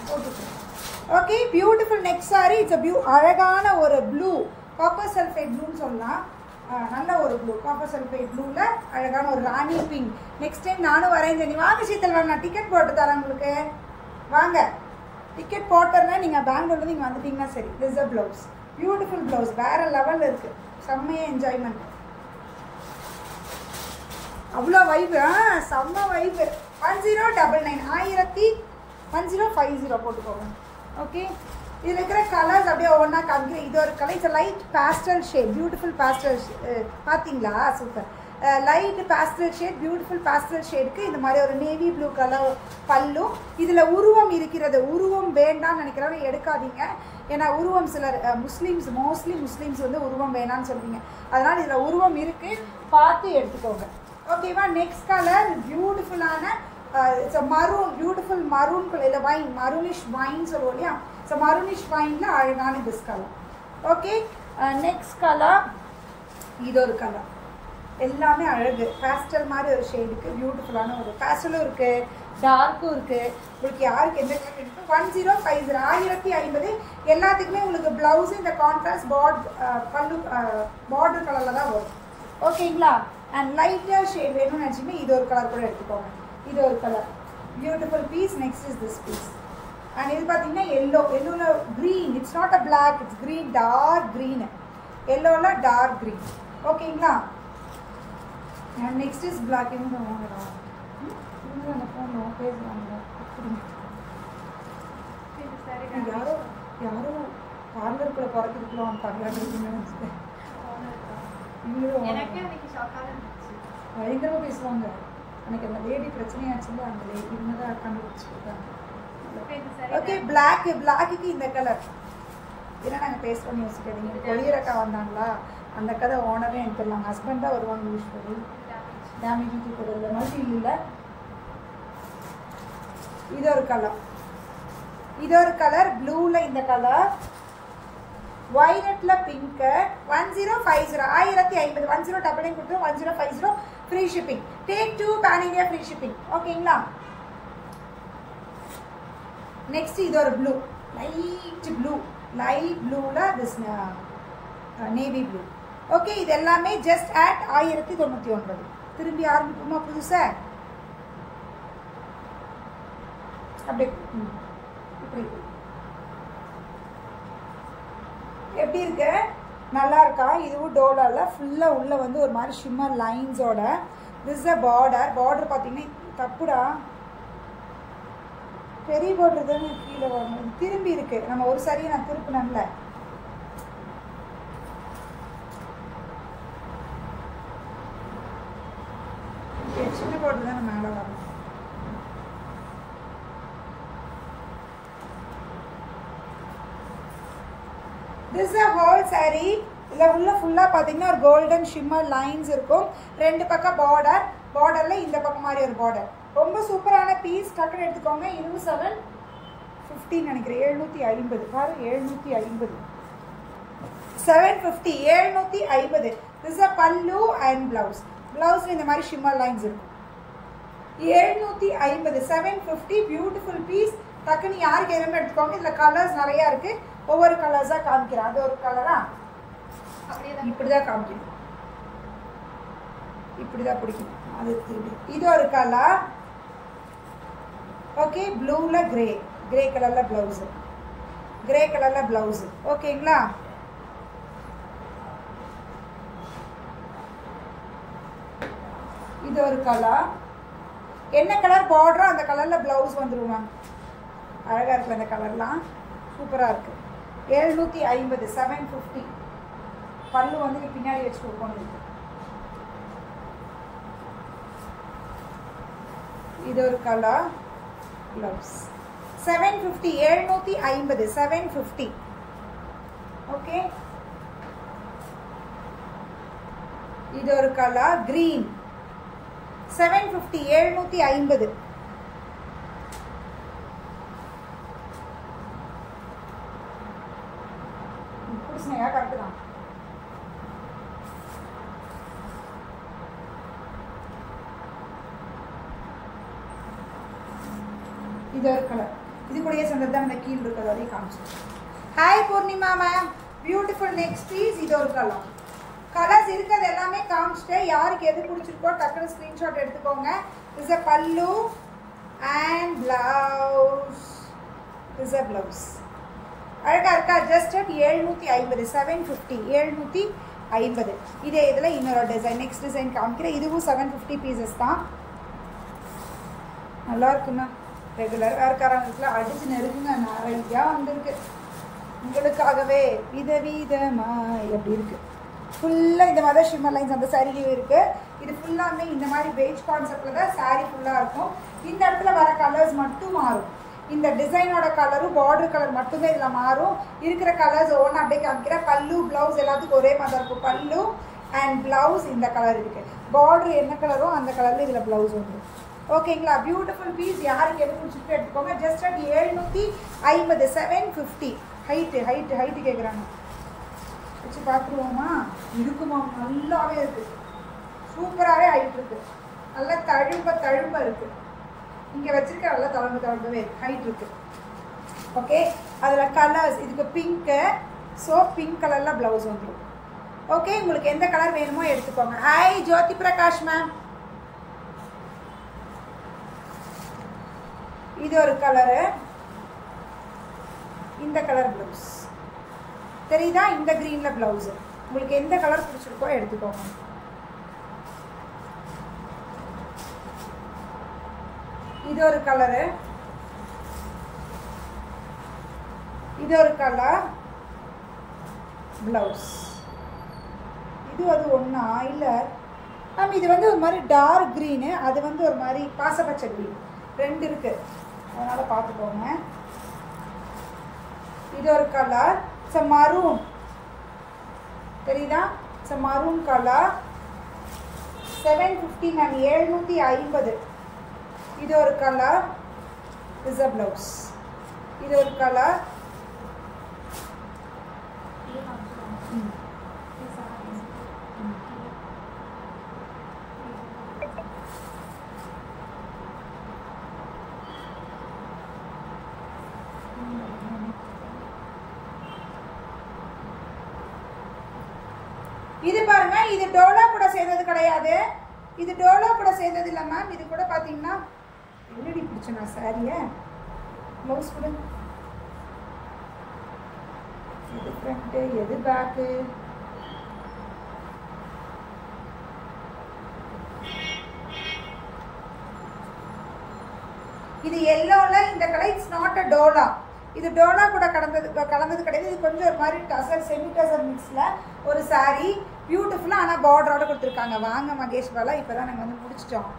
போட்டு. Okay, beautiful next sari. It's அழகான ஒரு ப்ளூ, காப்பர் சல்ஃபேட் ப்ளூன்னு சொல்லலாம். நல்ல ஒரு ப்ளூ, காப்பர் சல்ஃபேட் ப்ளூவில் அழகான ஒரு ராணி பிங்க். நெக்ஸ்ட் டைம் நானும் வரேன் ஜெனி. வாங்க சீத்தல் வாங்க, நான் டிக்கெட் போட்டு தரேன் உங்களுக்கு. வாங்க, டிக்கெட் போட்டோன்னா நீங்கள் பெங்களூர்லேருந்து நீங்கள் வந்துட்டீங்கன்னா சரி. This a blouse, beautiful blouse, வேறு லெவலில் இருக்குது. செம்மையாக என்ஜாய்மெண்ட். அவ்வளோ வைப்பு. செம்ம வைப்பு. 1099 1050 போட்டுக்கோங்க. ஓகே, இதில் இருக்கிற கலர்ஸ் அப்படியே ஒவ்வொன்றா காமிக்கிறேன். இது ஒரு colour, it's light pastel shade, beautiful pastel. பார்த்தீங்களா? Super. Light pastel shade, beautiful pastel ஷேடுக்கு இந்த மாதிரி ஒரு நேவி ப்ளூ கலர் பல்லும். இதில் உருவம் இருக்கிறது. உருவம் வேண்டாம்னு நினைக்கிறவங்க எடுக்காதீங்க. ஏன்னா உருவம் சிலர் முஸ்லீம்ஸ், மோஸ்ட்லி முஸ்லீம்ஸ் வந்து உருவம் வேணான்னு சொல்லுவீங்க. அதனால் இதில் உருவம் இருக்குது, பார்த்து எடுத்துக்கோங்க. ஓகேவா? நெக்ஸ்ட் கலர் பியூட்டிஃபுல்லான it's maroon, beautiful maroon colour, இல்லை வைன், மரூனிஷ் வைன் சொல்லுவோம் இல்லையா? ஸோ மரூனிஷ் வைனில் அழகான this colour. Okay, next colour இது ஒரு கலர். எல்லாமே அழகு. பேஸ்டல் மாதிரி ஒரு ஷேடுக்கு பியூட்டிஃபுல்லான ஒரு பேஸ்டலும் இருக்குது, டார்க்கும் இருக்குது. உங்களுக்கு யாருக்கு எந்த கலர் இருக்குது? 1050 1050. எல்லாத்துக்குமே உங்களுக்கு ப்ளவுஸு இந்த கான்ட்ராஸ்ட் பல்லு பார்டர் கலரில் தான் வரும். ஓகேங்களா? அண்ட் லைட்டாக ஷேட் வேணும்னு நினச்சிங்கன்னா இது ஒரு கலர் கூட எடுத்துக்கோங்க. இது ஒரு colour, beautiful piece. Next is this piece. And இது பார்த்தீங்கன்னா எல்லோவில் green. It's not a black, it's green, dark green. எல்லோவில் டார்க் க்ரீன். ஓகேங்களா? And next is black. இவங்க வாங்கடா, அந்த ஃபோனில் பேசுவாங்க. யாரோ பார்லருக்குள்ளே பிறக்கிறதுக்குள்ள பார்க்கலான்னு பயங்கரமாக பேசுவாங்க. எனக்கு அந்த லேடி பிரச்சனையாச்சுல, அந்த லேடி தான் கண்டுபிடிச்சி கொடுத்தாங்க. ஓகே, பிளாக்குக்கு இந்த கலர். ஏன்னா நாங்கள் பேசுகிறோம் யோசிக்காதீங்க. கொரியரக்கா வந்தாங்களா, அந்த கதை ஓனரே எனக்கு தெரியல. ஹஸ்பண்ட் தான் வருவாங்க யூஸ்வலி. டேமேஜ் ஊற்றி கொடுக்குற மாதிரி இல்லை. இது ஒரு கலர், இது ஒரு கலர். ப்ளூவில் இந்த கலர், வயலட்டில் பிங்க்கு. 1050 1050 1099 கொடுத்து 1050 free shipping. Take 2 pan India free shipping. ஓகேங்களா? நெக்ஸ்ட் இது ஒரு ப்ளூ, லைட் ப்ளூவில் திஸ் நேவி ப்ளூ. ஓகே, இது எல்லாமே ஜஸ்ட் அட் 1099. திரும்பி ஆரம்பிக்குமா புதுசாக? அப்படி இப்படி எப்படி இருக்கு? நல்லா இருக்கா? இதுவும் டோலால ஃபுல்லாக உள்ள வந்து ஒரு மாதிரி ஷிம்மர் லைன்ஸோட. திஸ் அ பார்டர் பார்த்தீங்கன்னா தப்புடா, பெரிய பார்டர் தானே கீழே வரணும். திரும்பி இருக்கு. நம்ம ஒரு சரியை நான் திருப்பினேன்ல. சின்ன பார்டர் தானே மேலே வரணும். This is a whole saree. இதில் உள்ள ஃபுல்லாக பார்த்தீங்கன்னா ஒரு கோல்டன் ஷிம்மர் லைன்ஸ் இருக்கும். ரெண்டு பக்கம் பார்டரில் இந்த பக்கம் மாதிரி ஒரு பார்டர். ரொம்ப சூப்பரான பீஸ். டக்குன்னு எடுத்துக்கோங்க. 750 நினைக்கிறேன். 750 பாரு, 750 750 750. This is a pallu and blouse. Blouseல இந்த மாதிரி ஷிம்மர் லைன்ஸ் இருக்கும். 750 750 பியூட்டிஃபுல் பீஸ். டக்குன்னு யாருக்கு எதுவுமே எடுத்துக்கோங்க. இதில் கலர்ஸ் நிறையா இருக்குது. ஒவ்வொரு கலர்ஸாக காமிக்கிறேன். அது ஒரு கலரா இப்படி தான் காமிக்கணும். இப்படி தான் பிடிக்கணும். அது இது ஒரு கலர். ஓகே, ப்ளூவில் கிரே, கிரே கலரில் ப்ளவுஸு, கிரே கலரில் ப்ளவுஸு. ஓகேங்களா? இது ஒரு கலர். என்ன கலர் பார்டரோ அந்த கலரில் ப்ளவுஸ் வந்துடும் மேம். அழகாக இருக்குது அந்த கலர்லாம், சூப்பராக இருக்குது. 750, 750. பல்லு வந்து பின்னாடி வச்சு கொடுக்கணும். இது ஒரு கலர் ப்ளவுஸ். 750, 750, 750. ஓகே, இது ஒரு கலர் கிரீன். 750, 750. புடிச்சனையா? கரெக்டு தான். இது ஒரு கலர். இது கூடயே சேர்ந்தது தான் அந்த கீழ் இருக்கிறது வரையும் காமிச்சிருக்கேன். Hi Purnima ma'am, beautiful. Next piece. இது ஒரு கலர். கலர்ஸ் இருக்கிறது எல்லாமே காமிச்சிட்டேன். யாருக்கு எது பிடிச்சிருக்கோ டக்குனு ஸ்க்ரீன்ஷாட் எடுத்துக்கோங்க. இஸ் அ பல்லு and blouse. Is a blouse. அழகாக இருக்கா? Just at 750, 750, 750. இதே இதில் இன்னொரு டிசைன், நெக்ஸ்ட் டிசைன் காமிக்கிறேன். இதுவும் 750 பீசஸ் தான். நல்லா இருக்குண்ணா. ரெகுலர் வேர்க்காரங்களுக்குலாம் அடிச்சு நெருங்குங்க. நிறையா வந்திருக்கு உங்களுக்காகவே. விதவிதமாக எப்படி இருக்குது. ஃபுல்லாக இந்த மாதிரி ஷிம்மர் லைன்ஸ் அந்த சாரிலையும் இருக்குது. இது ஃபுல்லாமே இந்த மாதிரி பெய்ஜ் கான்செப்டில் தான் சாரீ ஃபுல்லாக இருக்கும். இந்த இடத்துல வர கலர்ஸ் மட்டும் மாறும். இந்த டிசைனோட கலரும் பார்டர் கலர் மட்டும்தான் இதில் மாறும். இருக்கிற கலர்ஸ் ஒவ்வொன்றும் அப்படியே காமிக்கிற. பல்லு ப்ளவுஸ் எல்லாத்துக்கும் ஒரே மாதிரி இருக்கும். பல்லு அண்ட் ப்ளவுஸ் இந்த கலர் இருக்குது. பார்டர் என்ன கலரோ அந்த கலரில் இதில் ப்ளவுஸ் வந்துடும். ஓகேங்களா? Beautiful piece. யாருக்கு எது பிடிச்சிட்டு எடுத்துக்கோங்க. Just at 750, 750. ஹைட்டு கேட்குறாங்க. வச்சு பார்த்துருவோமா? இருக்குமா? நல்லாவே இருக்குது. சூப்பராகவே ஹைட் இருக்குது. நல்லா தழும்ப இருக்குது. இங்கே வச்சுருக்க நல்லா தழும்பவே இருக்குது. ஹைட் இருக்குது. ஓகே, அதில் கலர்ஸ். இதுக்கு பிங்க்கு. ஸோ பிங்க் கலரில் ப்ளவுஸ் வந்துடும். ஓகே, உங்களுக்கு எந்த கலர் வேணுமோ எடுத்துக்கோங்க. ஹாய் ஜோதி பிரகாஷ் மேம். இது ஒரு கலரு. இந்த கலர் ப்ளவுஸ் தெரியுதா? இந்த கிரீனில் ப்ளவுஸு. உங்களுக்கு எந்த கலர் பிடிச்சிருக்கோ எடுத்துக்கோங்க. இது ஒரு கலரு. இது ஒரு கலர் ப்ளவுஸ். இது அது ஒன்றா இல்லை மேம்? இது வந்து ஒரு மாதிரி டார்க் க்ரீனு, அது வந்து ஒரு மாதிரி பாசப்பச்சை க்ரீன். ரெண்டு இருக்குது, அதனால் பார்த்துக்கோங்க. இது ஒரு கலர். It's a maroon. தெரியுதா? It's a maroon colour. 750 ma'am. 750. இது ஒரு கலர். Is a blouse. இது ஒரு கலர். இது பாருங்க, இது டோலா கூட சேர்ந்தது கிடையாது. இது டோலா கூட சேர்ந்தது இல்லை மேம். இது கூட பார்த்தீங்கன்னா என்னடி பிடிச்ச நான் சாரியை ப்ளவுஸ் கூட. எது ஃப்ரண்ட்டு எது பேக்கு? இது எல்லோவில் இந்த கலர். இட்ஸ் நாட் அ டோலா. இது டோலா கூட கலந்தது கிடையாது. இது கொஞ்சம் ஒரு மாதிரி டசர், செமி டசர் மிக்ஸில் ஒரு சாரீ. பியூட்டிஃபுல்லாக ஆனால் பார்டரோட கொடுத்துருக்காங்க. வாங்க மகேஷ் பாலா, இப்போ தான் நாங்கள் வந்து முடிச்சிட்டோம்.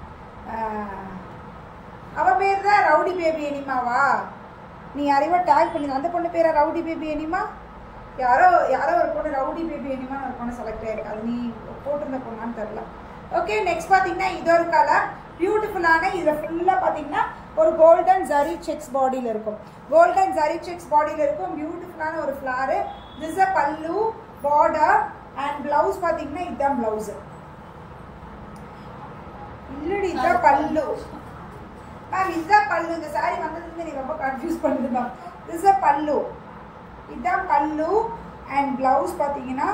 அவள் பேர் தான் ரவுடி பேபி எனிமாவா? நீ யாரையோ டேக் பண்ணி. அந்த பொண்ணு பேரா ரவுடி பேபி எனிமா? யாரோ ஒரு பொண்ணு ரவுடி பேபி எனிமான்னு ஒரு பொண்ணு செலக்ட் ஆகிருக்கு. அது நீ போட்டிருந்த பொண்ணான்னு தெரில. ஓகே, நெக்ஸ்ட் பார்த்தீங்கன்னா இது ஒரு கலர். பியூட்டிஃபுல்லான. இதில் ஃபுல்லாக பார்த்தீங்கன்னா ஒரு கோல்டன் ஜரி செக்ஸ் பாடியில் இருக்கும். கோல்டன் ஜரி செக்ஸ் பாடியில் இருக்கும். பியூட்டிஃபுல்லான ஒரு ஃப்ளாரு. திஸ் அ பல்லு, பார்டர் அண்ட் ப்ளவுஸ். பார்த்தீங்கன்னா இதுதான் ப்ளவுஸு. இல்லடி, இதுதான் பல்லு. மேம் இதுதான் பல்லு. இந்த சாரி வந்ததுலேருந்து நீ ரொம்ப கன்ஃபியூஸ் பண்ணுது மேம். திஸ் அ பல்லு, இதுதான் பல்லு. அண்ட் ப்ளவுஸ் பார்த்தீங்கன்னா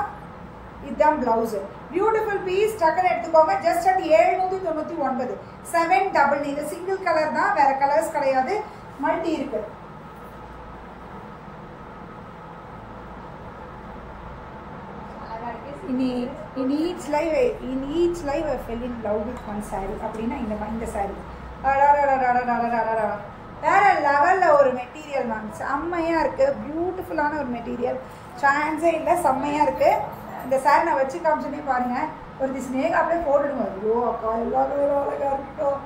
இதுதான் ப்ளவுஸு. பியூட்டிஃபுல் பீஸ், டக்குன்னு எடுத்துக்கோங்க. Just at 799. 799. இது சிங்கிள் கலர் தான், வேற கலர்ஸ் கிடையாது, மல்டி இருக்கு. In each live I fell in love with one saree. அப்படின்னா இந்த saree வேற லெவலில் ஒரு மெட்டீரியல் மேம். செம்மையாக இருக்குது, பியூட்டிஃபுல்லான ஒரு மெட்டீரியல், சான்ஸே இல்லை, செம்மையாக இருக்குது. இந்த சாரி நான் வச்சு காமிச்சோன்னே பாருங்கள், ஒரு ஸ்னேக் அப்படியே போட்டுடுங்க. ஐயோ அக்கா எல்லா கலரும் அழகாக இருக்கட்டும்,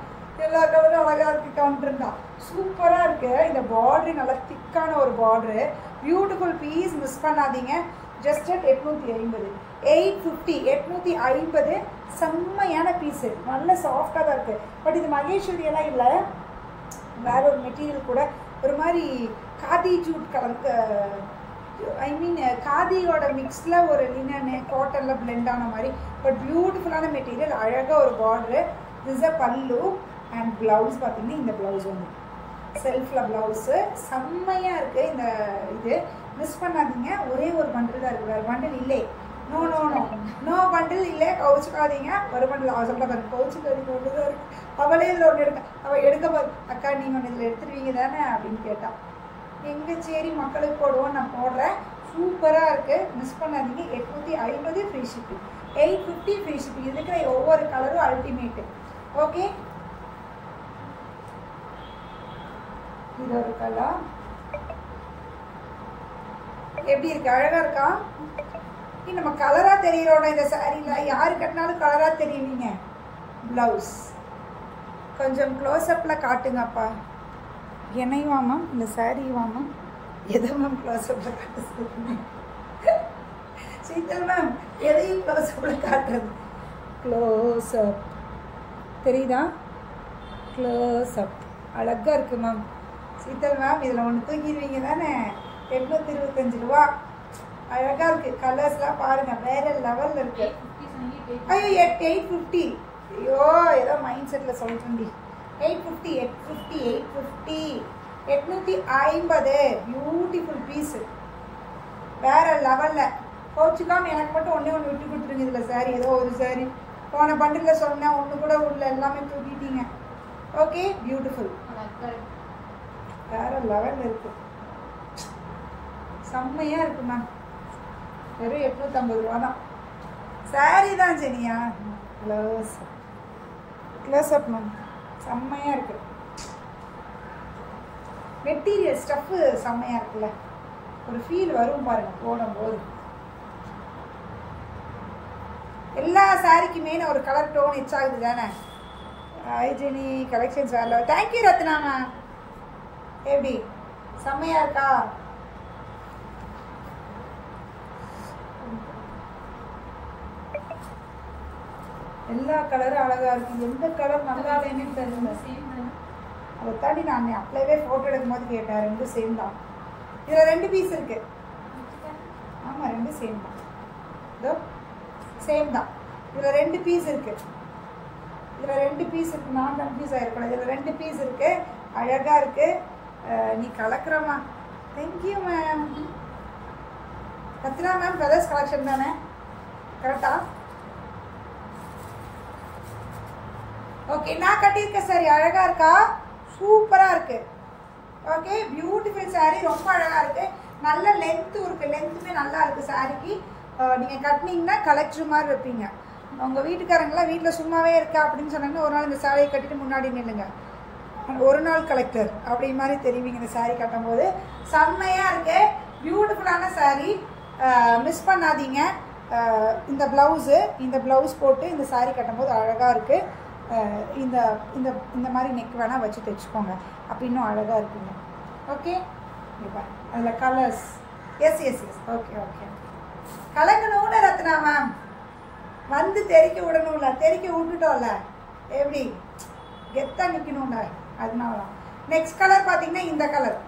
எல்லா கலரும் அழகாக இருக்குக்கான்ட்டுருந்தா சூப்பராக இருக்குது. இந்த பார்டரு நல்லா திக்கான ஒரு பார்டரு, பியூட்டிஃபுல் பீஸ், மிஸ் பண்ணாதீங்க. Just at 850. 850, 850. செம்மையான பீஸு, நல்ல சாஃப்டாக தான் இருக்குது. பட் இது மகேஸ்வரியெல்லாம் இல்லை, வேற ஒரு மெட்டீரியல் கூட, ஒரு மாதிரி காதி ஜூட் கலந்து, ஐ மீன் காதியோட மிக்ஸில் ஒரு லினனு காட்டனில் பிளெண்ட் ஆன மாதிரி. பட் பியூட்டிஃபுல்லான மெட்டீரியல், அழகாக ஒரு பார்டரு. திஸ் அ பல்லு. அண்ட் ப்ளவுஸ் பார்த்தீங்கன்னா இந்த ப்ளவுஸ் வந்து செல்ஃபில் ப்ளவுஸு, செம்மையாக இருக்குது. இந்த இது மிஸ் பண்ணாதீங்க. ஒரே ஒரு பண்டில் தான் இருக்குது, வேறு பண்டில் இல்லை. No no no no bundle இல்லை, கவுச்சுக்காதீங்க. ஒரு பண்டில் அவள் சொல்ல பாருங்க, கவுச்சுக்காதீங்க ஒன்று தான் இருக்குது. அவளே இதில் ஒன்று எடுக்க, அவள் எடுக்க போது அக்கா நீங்கள் ஒன்று இதில் எடுத்துருவீங்க தானே அப்படின்னு கேட்டான். எங்கே சரி மக்களுக்கு போடுவோம், நான் போடுறேன். சூப்பராக இருக்குது, மிஸ் பண்ணாதீங்க. 850 ஃப்ரீ ஷிப்பிங், 850 ஃப்ரீ ஷிப்பிங். இருக்கிற ஒவ்வொரு கலரும் அல்டிமேட்டு. ஓகே, இது ஒரு கலர் எப்படி இருக்கு, அழகாக இருக்கா? நம்ம கலராக தெரியிறோட இந்த சாரியில், யாரு கட்டினாலும் கலராக தெரியுவீங்க. ப்ளவுஸ் கொஞ்சம் க்ளோஸ்அப்பில் காட்டுங்கப்பா. என்னையுமா மேம், இந்த சாரியுமா மேம், எதை மேம் க்ளோஸ்அப்பில் காட்ட சொல்லுங்க? சீத்தல் மேம் எதையும் க்ளோஸ்அப்பில் காட்டுறது? க்ளோஸ்அப் தெரியுதா? க்ளோஸ்அப் அழகாக இருக்குது மேம். சீத்தல் மேம் இதில் ஒன்று தூங்கிடுவீங்க தானே? 825 ரூபா. அழகாக இருக்குது, கலர்ஸ்லாம் பாருங்கள், வேறு லெவலில் இருக்குது. ஐயோ 850. ஐயோ ஏதோ மைண்ட் செட்டில் சொல்லிட்டு 850, 850, 850. பியூட்டிஃபுல் பீஸு, வேறு லெவலில். கோச்சுக்காமல் எனக்கு மட்டும் ஒன்றே ஒன்று விட்டு கொடுத்துருங்க இதில் சாரி. ஏதோ ஒரு சாரி போன பண்டில் சொன்னேன், ஒன்று கூட உள்ள எல்லாமே தூக்கிட்டீங்க. ஓகே, பியூட்டிஃபுல், வேறு லெவலில் இருக்குது, செம்மையாக இருக்குது மேம். வெறும் 850 ரூபா தான். சாரி தான் சரியா? க்ளோஸ்அப் மேம், செம்மையாக இருக்குது. மெட்டீரியல் ஸ்டஃப்பு செம்மையாக இருக்குல்ல, ஒரு ஃபீல் வரும் பாருங்கள் போடும்போது. எல்லா சாரிக்குமே ஒரு கலர் டோன் எச் ஆகுது தானே? ஐஜெனி கலெக்ஷன்ஸ் வேலை. Thank you Ratna ma'am. எப்படி செம்மையாக இருக்கா? எல்லா கலரும் அழகாக இருக்குது. எந்த கலர் நல்லா இல்லைன்னு தெரியல. அதை தாண்டி நான் அப்படியே ஃபோட்டோ எடுக்கும் போது கேட்டேன், ரெண்டும் சேம் தான். இதில் 2 பீஸ் இருக்குது. ஆமாம், 2 சேம் தான். இதோ சேம் தான். இதில் 2 பீஸ் இருக்குது. இதில் 2 பீஸ் இருக்குது. நான் கன்ஃபியூஸ் ஆகிருக்கணும். இதில் 2 பீஸ் இருக்குது, அழகாக இருக்குது. நீ கலக்கிறமா? Thank you ma'am. Rathna ma'am Brothers collection தானே? கரெக்டா? ஓகே, நான் கட்டியிருக்க சாரி அழகாக இருக்கா? சூப்பராக இருக்குது. ஓகே, பியூட்டிஃபுல் சாரி, ரொம்ப அழகாக இருக்குது. நல்ல லென்த்தும் இருக்குது, லென்த்துமே நல்லா இருக்குது சாரிக்கு. நீங்கள் கட்டினீங்கன்னா கலெக்டர் மாதிரி வைப்பீங்க. உங்கள் வீட்டுக்காரங்களாம் வீட்டில் சும்மாவே இருக்கா அப்படின்னு சொன்னாங்கன்னா ஒரு நாள் இந்த சாரியை கட்டிட்டு முன்னாடி நில்லுங்க, ஒரு நாள் கலெக்டர் அப்படி மாதிரி தெரிவிங்க இந்த சாரி கட்டும் போது. செம்மையாக இருக்குது, பியூட்டிஃபுல்லான சாரி, மிஸ் பண்ணாதீங்க. இந்த ப்ளவுஸ் போட்டு இந்த சாரி கட்டும்போது அழகாக இருக்குது. இந்த இந்த இந்த மாதிரி நெக் வேணால் வச்சு தைச்சிக்கோங்க, அப்போ இன்னும் அழகாக இருக்குங்க. ஓகே, இப்போ அதில் colours. Yes yes yes okay okay. கலக்கணும்ல ரத்னா மேம், வந்து தெறிக்க விடணும்ல, தெறிக்க விட்டுட்டோம்ல, எப்படி கெத்தாக நிற்கணும்ல, அதனால. நெக்ஸ்ட் கலர் பார்த்தீங்கன்னா இந்த கலர்.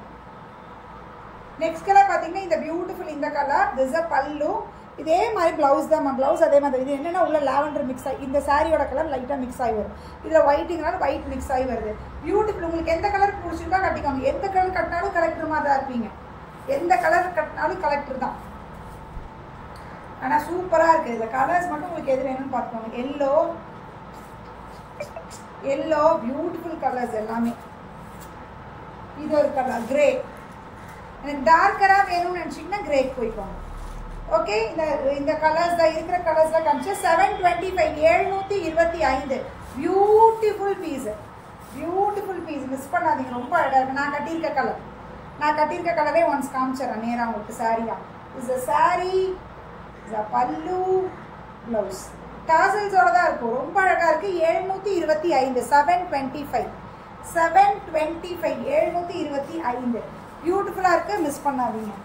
நெக்ஸ்ட் கலர் பார்த்தீங்கன்னா இந்த பியூட்டிஃபுல் இந்த கலர். திஸ் அ பல்லு. இதே மாதிரி ப்ளவுஸ் தான் ப்ளவுஸ் அதே மாதிரி. இது என்னென்னா உள்ள லாவெண்டர் மிக்ஸ் ஆகி இந்த சாரியோட கலர் லைட்டாக மிக்ஸ் ஆகி வரும். இதில் ஒயிட்டுங்கனால ஒயிட் மிக்ஸ் ஆகி வருது. பியூட்டிஃபுல். உங்களுக்கு எந்த கலர் பிடிச்சிருக்கோ கட்டிக்கோங்க. எந்த கலர் கட்டினாலும் கலெக்டர் மாதிரி தான் இருப்பீங்க. எந்த கலர் கட்டினாலும் கலெக்டர் தான். ஆனால் சூப்பராக இருக்குது. இதில் கலர்ஸ் மட்டும் உங்களுக்கு எது வேணும்னு பார்த்துக்கோங்க. எல்லோ பியூட்டிஃபுல் கலர்ஸ் எல்லாமே. இது ஒரு கலர் கிரே. எனக்கு டார்க்கராக வேணும்னு நினச்சிங்கன்னா கிரேக்கு போய்க்கோங்க. ஓகே, இந்த கலர்ஸ் தான் இருக்கிற கலர்ஸ் தான் காமிச்சு. 725 725 பியூட்டிஃபுல் பீஸ் மிஸ் பண்ணாதீங்க. ரொம்ப அழகாக இருக்குது. நான் கட்டியிருக்க கலரே ஒன்ஸ் காமிச்சிடறேன் நேராக உங்களுக்கு. சாரியா is a sari, is a pallu, blouse டாசல்ஸோட தான் இருக்கும். ரொம்ப அழகாக இருக்குது. 725 725 பியூட்டிஃபுல்லாக இருக்குது. மிஸ் பண்ணாதீங்க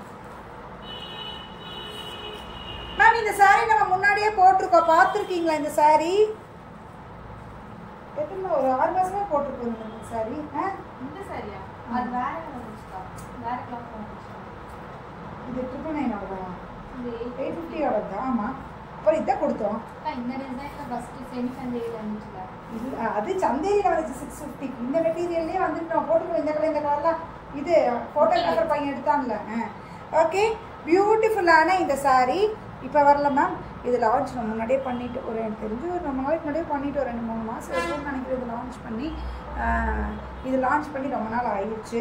மேம். இந்த சாரீ நம்ம முன்னாடியே போட்டிருக்கோம். பார்த்துருக்கீங்களா இந்த சாரீ? எத்தனை ஒரு 6 மாசமா போட்டிருக்கோம் இந்த சாரீ. இந்த சாரியா? அது வேற கிளாத். இது 999 இது 850 தான். ஆமாம், அப்புறம் இதான் கொடுத்தோம். இந்த டிசைனில் ஃபஸ்ட்டு செமி சந்தேரியில் இருந்துச்சுல. இல்லை, அது சந்தேரியில் வந்துச்சு 650. இந்த மெட்டீரியல்லே வந்துட்டோம். போட்டுக்கோ இந்த கலர்லாம். இது ஃபோட்டோகிராஃபர் பையன் எடுத்தான்ல. ஓகே, பியூட்டிஃபுல்லான இந்த சாரீ இப்போ வரல மேம். இது லான்ச் நம்ம முன்னாடியே பண்ணிவிட்டு எனக்கு தெரிஞ்சு ஒரு 2 நாளைக்கு முன்னாடியே பண்ணிவிட்டு ஒரு 2-3 மாதம் இருக்கும்னு நினைக்கிறேன். இது லான்ச் பண்ணி ரொம்ப நாள் ஆயிடுச்சு.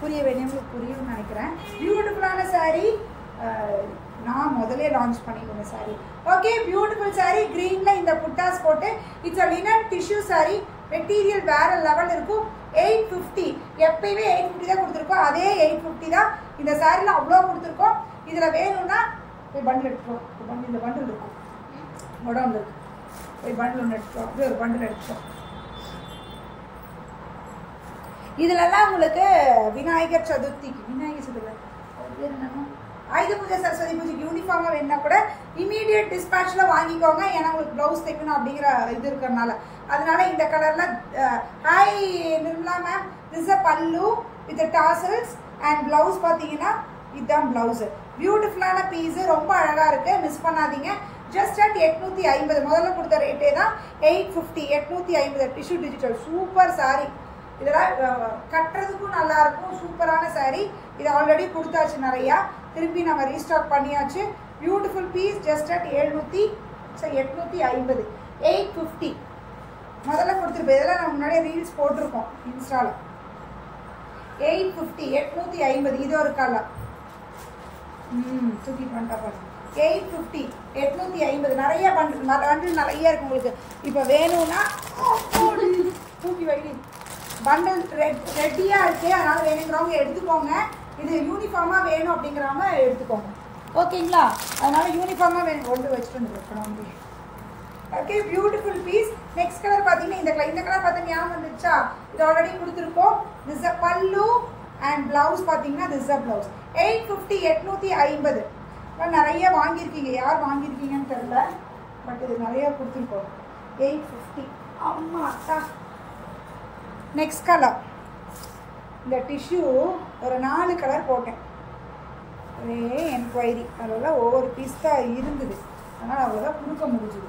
புரிய வேண்டியவங்களுக்கு புரியும்னு நினைக்கிறேன். பியூட்டிஃபுல்லான சாரீ. நான் முதலே லான்ச் பண்ணிட்டு இந்த சாரீ. Okay, beautiful sari. க்ரீனில் இந்த புட்டாஸ் போட்டு it's a linen tissue sari. Material வேறு லெவல் இருக்கும். 850. எப்பயுமே 850 தான் கொடுத்துருக்கோம். அதே 850 தான் இந்த சாரியில் அவ்வளோ கொடுத்துருக்கோம். இதில் வேணும்னா போய் பண்டில் எடுத்துக்கோம். இந்த பண்டில் இருக்கும், உடம்பு இருக்கு. போய் பண்டில் ஒன்று எடுத்துக்கோம். அப்படியே ஒரு பண்டில் எடுத்துக்கோம். இதுலலாம் உங்களுக்கு விநாயகர் சதுர்த்திக்கு ஆயுத பூஜை, சரஸ்வதி பூஜைக்கு யூனிஃபார்மாக வேணுன்னா கூட இமீடியட் டிஸ்பேட்சில் வாங்கிக்கோங்க. ஏன்னா உங்களுக்கு ப்ளவுஸ் தைக்கணும் அப்படிங்கிற இது இருக்கிறதுனால. அதனால இந்த கலரில் hi Nirmala ma'am, this a பல்லு வித் டாசல்ஸ் அண்ட் ப்ளவுஸ் பார்த்தீங்கன்னா இதுதான் ப்ளவுஸு. பியூட்டிஃபுல்லான பீஸு, ரொம்ப அழகாக இருக்குது. மிஸ் பண்ணாதீங்க. Just at 850. முதல்ல கொடுத்த ரேட்டே தான் 850. 850 டிஷ்யூ டிஜிட்டல். சூப்பர் சாரீ. இதெல்லாம் கட்டுறதுக்கும் நல்லாயிருக்கும். சூப்பரான சாரீ. இது ஆல்ரெடி கொடுத்தாச்சு நிறையா. திருப்பி நம்ம ரீஸ்டாக் பண்ணியாச்சு. Beautiful piece. ஜஸ்ட் அட் 850 850 முதல்ல கொடுத்துருப்போம். இதெல்லாம் நம்ம முன்னாடியே ரீல்ஸ் போட்டிருக்கோம் இன்ஸ்டாவில். 850 850. இது ஒரு கலர். தூக்கிட்டு வந்துட்டா பாருங்க. 850 850. நிறைய பண்டில் நிறைய இருக்கு உங்களுக்கு. இப்போ வேணும்னா தூக்கி வைடி. பண்டில் ரெடியாக இருக்குது. அதனால் வேணுங்கிறவங்க எடுத்துக்கோங்க. இது யூனிஃபார்மாக வேணும் அப்படிங்கிறவங்க எடுத்துக்கோங்க. ஓகேங்களா? அதனால் யூனிஃபார்மாக வேணும். கொண்டு வச்சுட்டு வந்துருக்கணும். Okay, beautiful piece. Next colour பார்த்தீங்கன்னா இந்த கலர் பார்த்தா ஞாபகம் வந்துருச்சா? இது ஆல்ரெடி கொடுத்துருக்கோம். திஸ் அ பல்லு அண்ட் ப்ளவுஸ் பார்த்தீங்கன்னா திஸ் அ ப்ளவுஸ். 850 850. நிறைய வாங்கியிருக்கீங்க. யார் வாங்கியிருக்கீங்கன்னு தெரியல. பட் இது நிறைய கொடுத்துருக்கோம். 850. அம்மா அக்கா. Next colour. இந்த டிஷ்யூ ஒரு 4 கலர் போட்டேன். ஒரே என்கொயரி. அதெல்லாம் ஒவ்வொரு பீஸ் தான் இருந்தது. அதனால் அவ்வளோதான் கொடுக்க முடிஞ்சுது.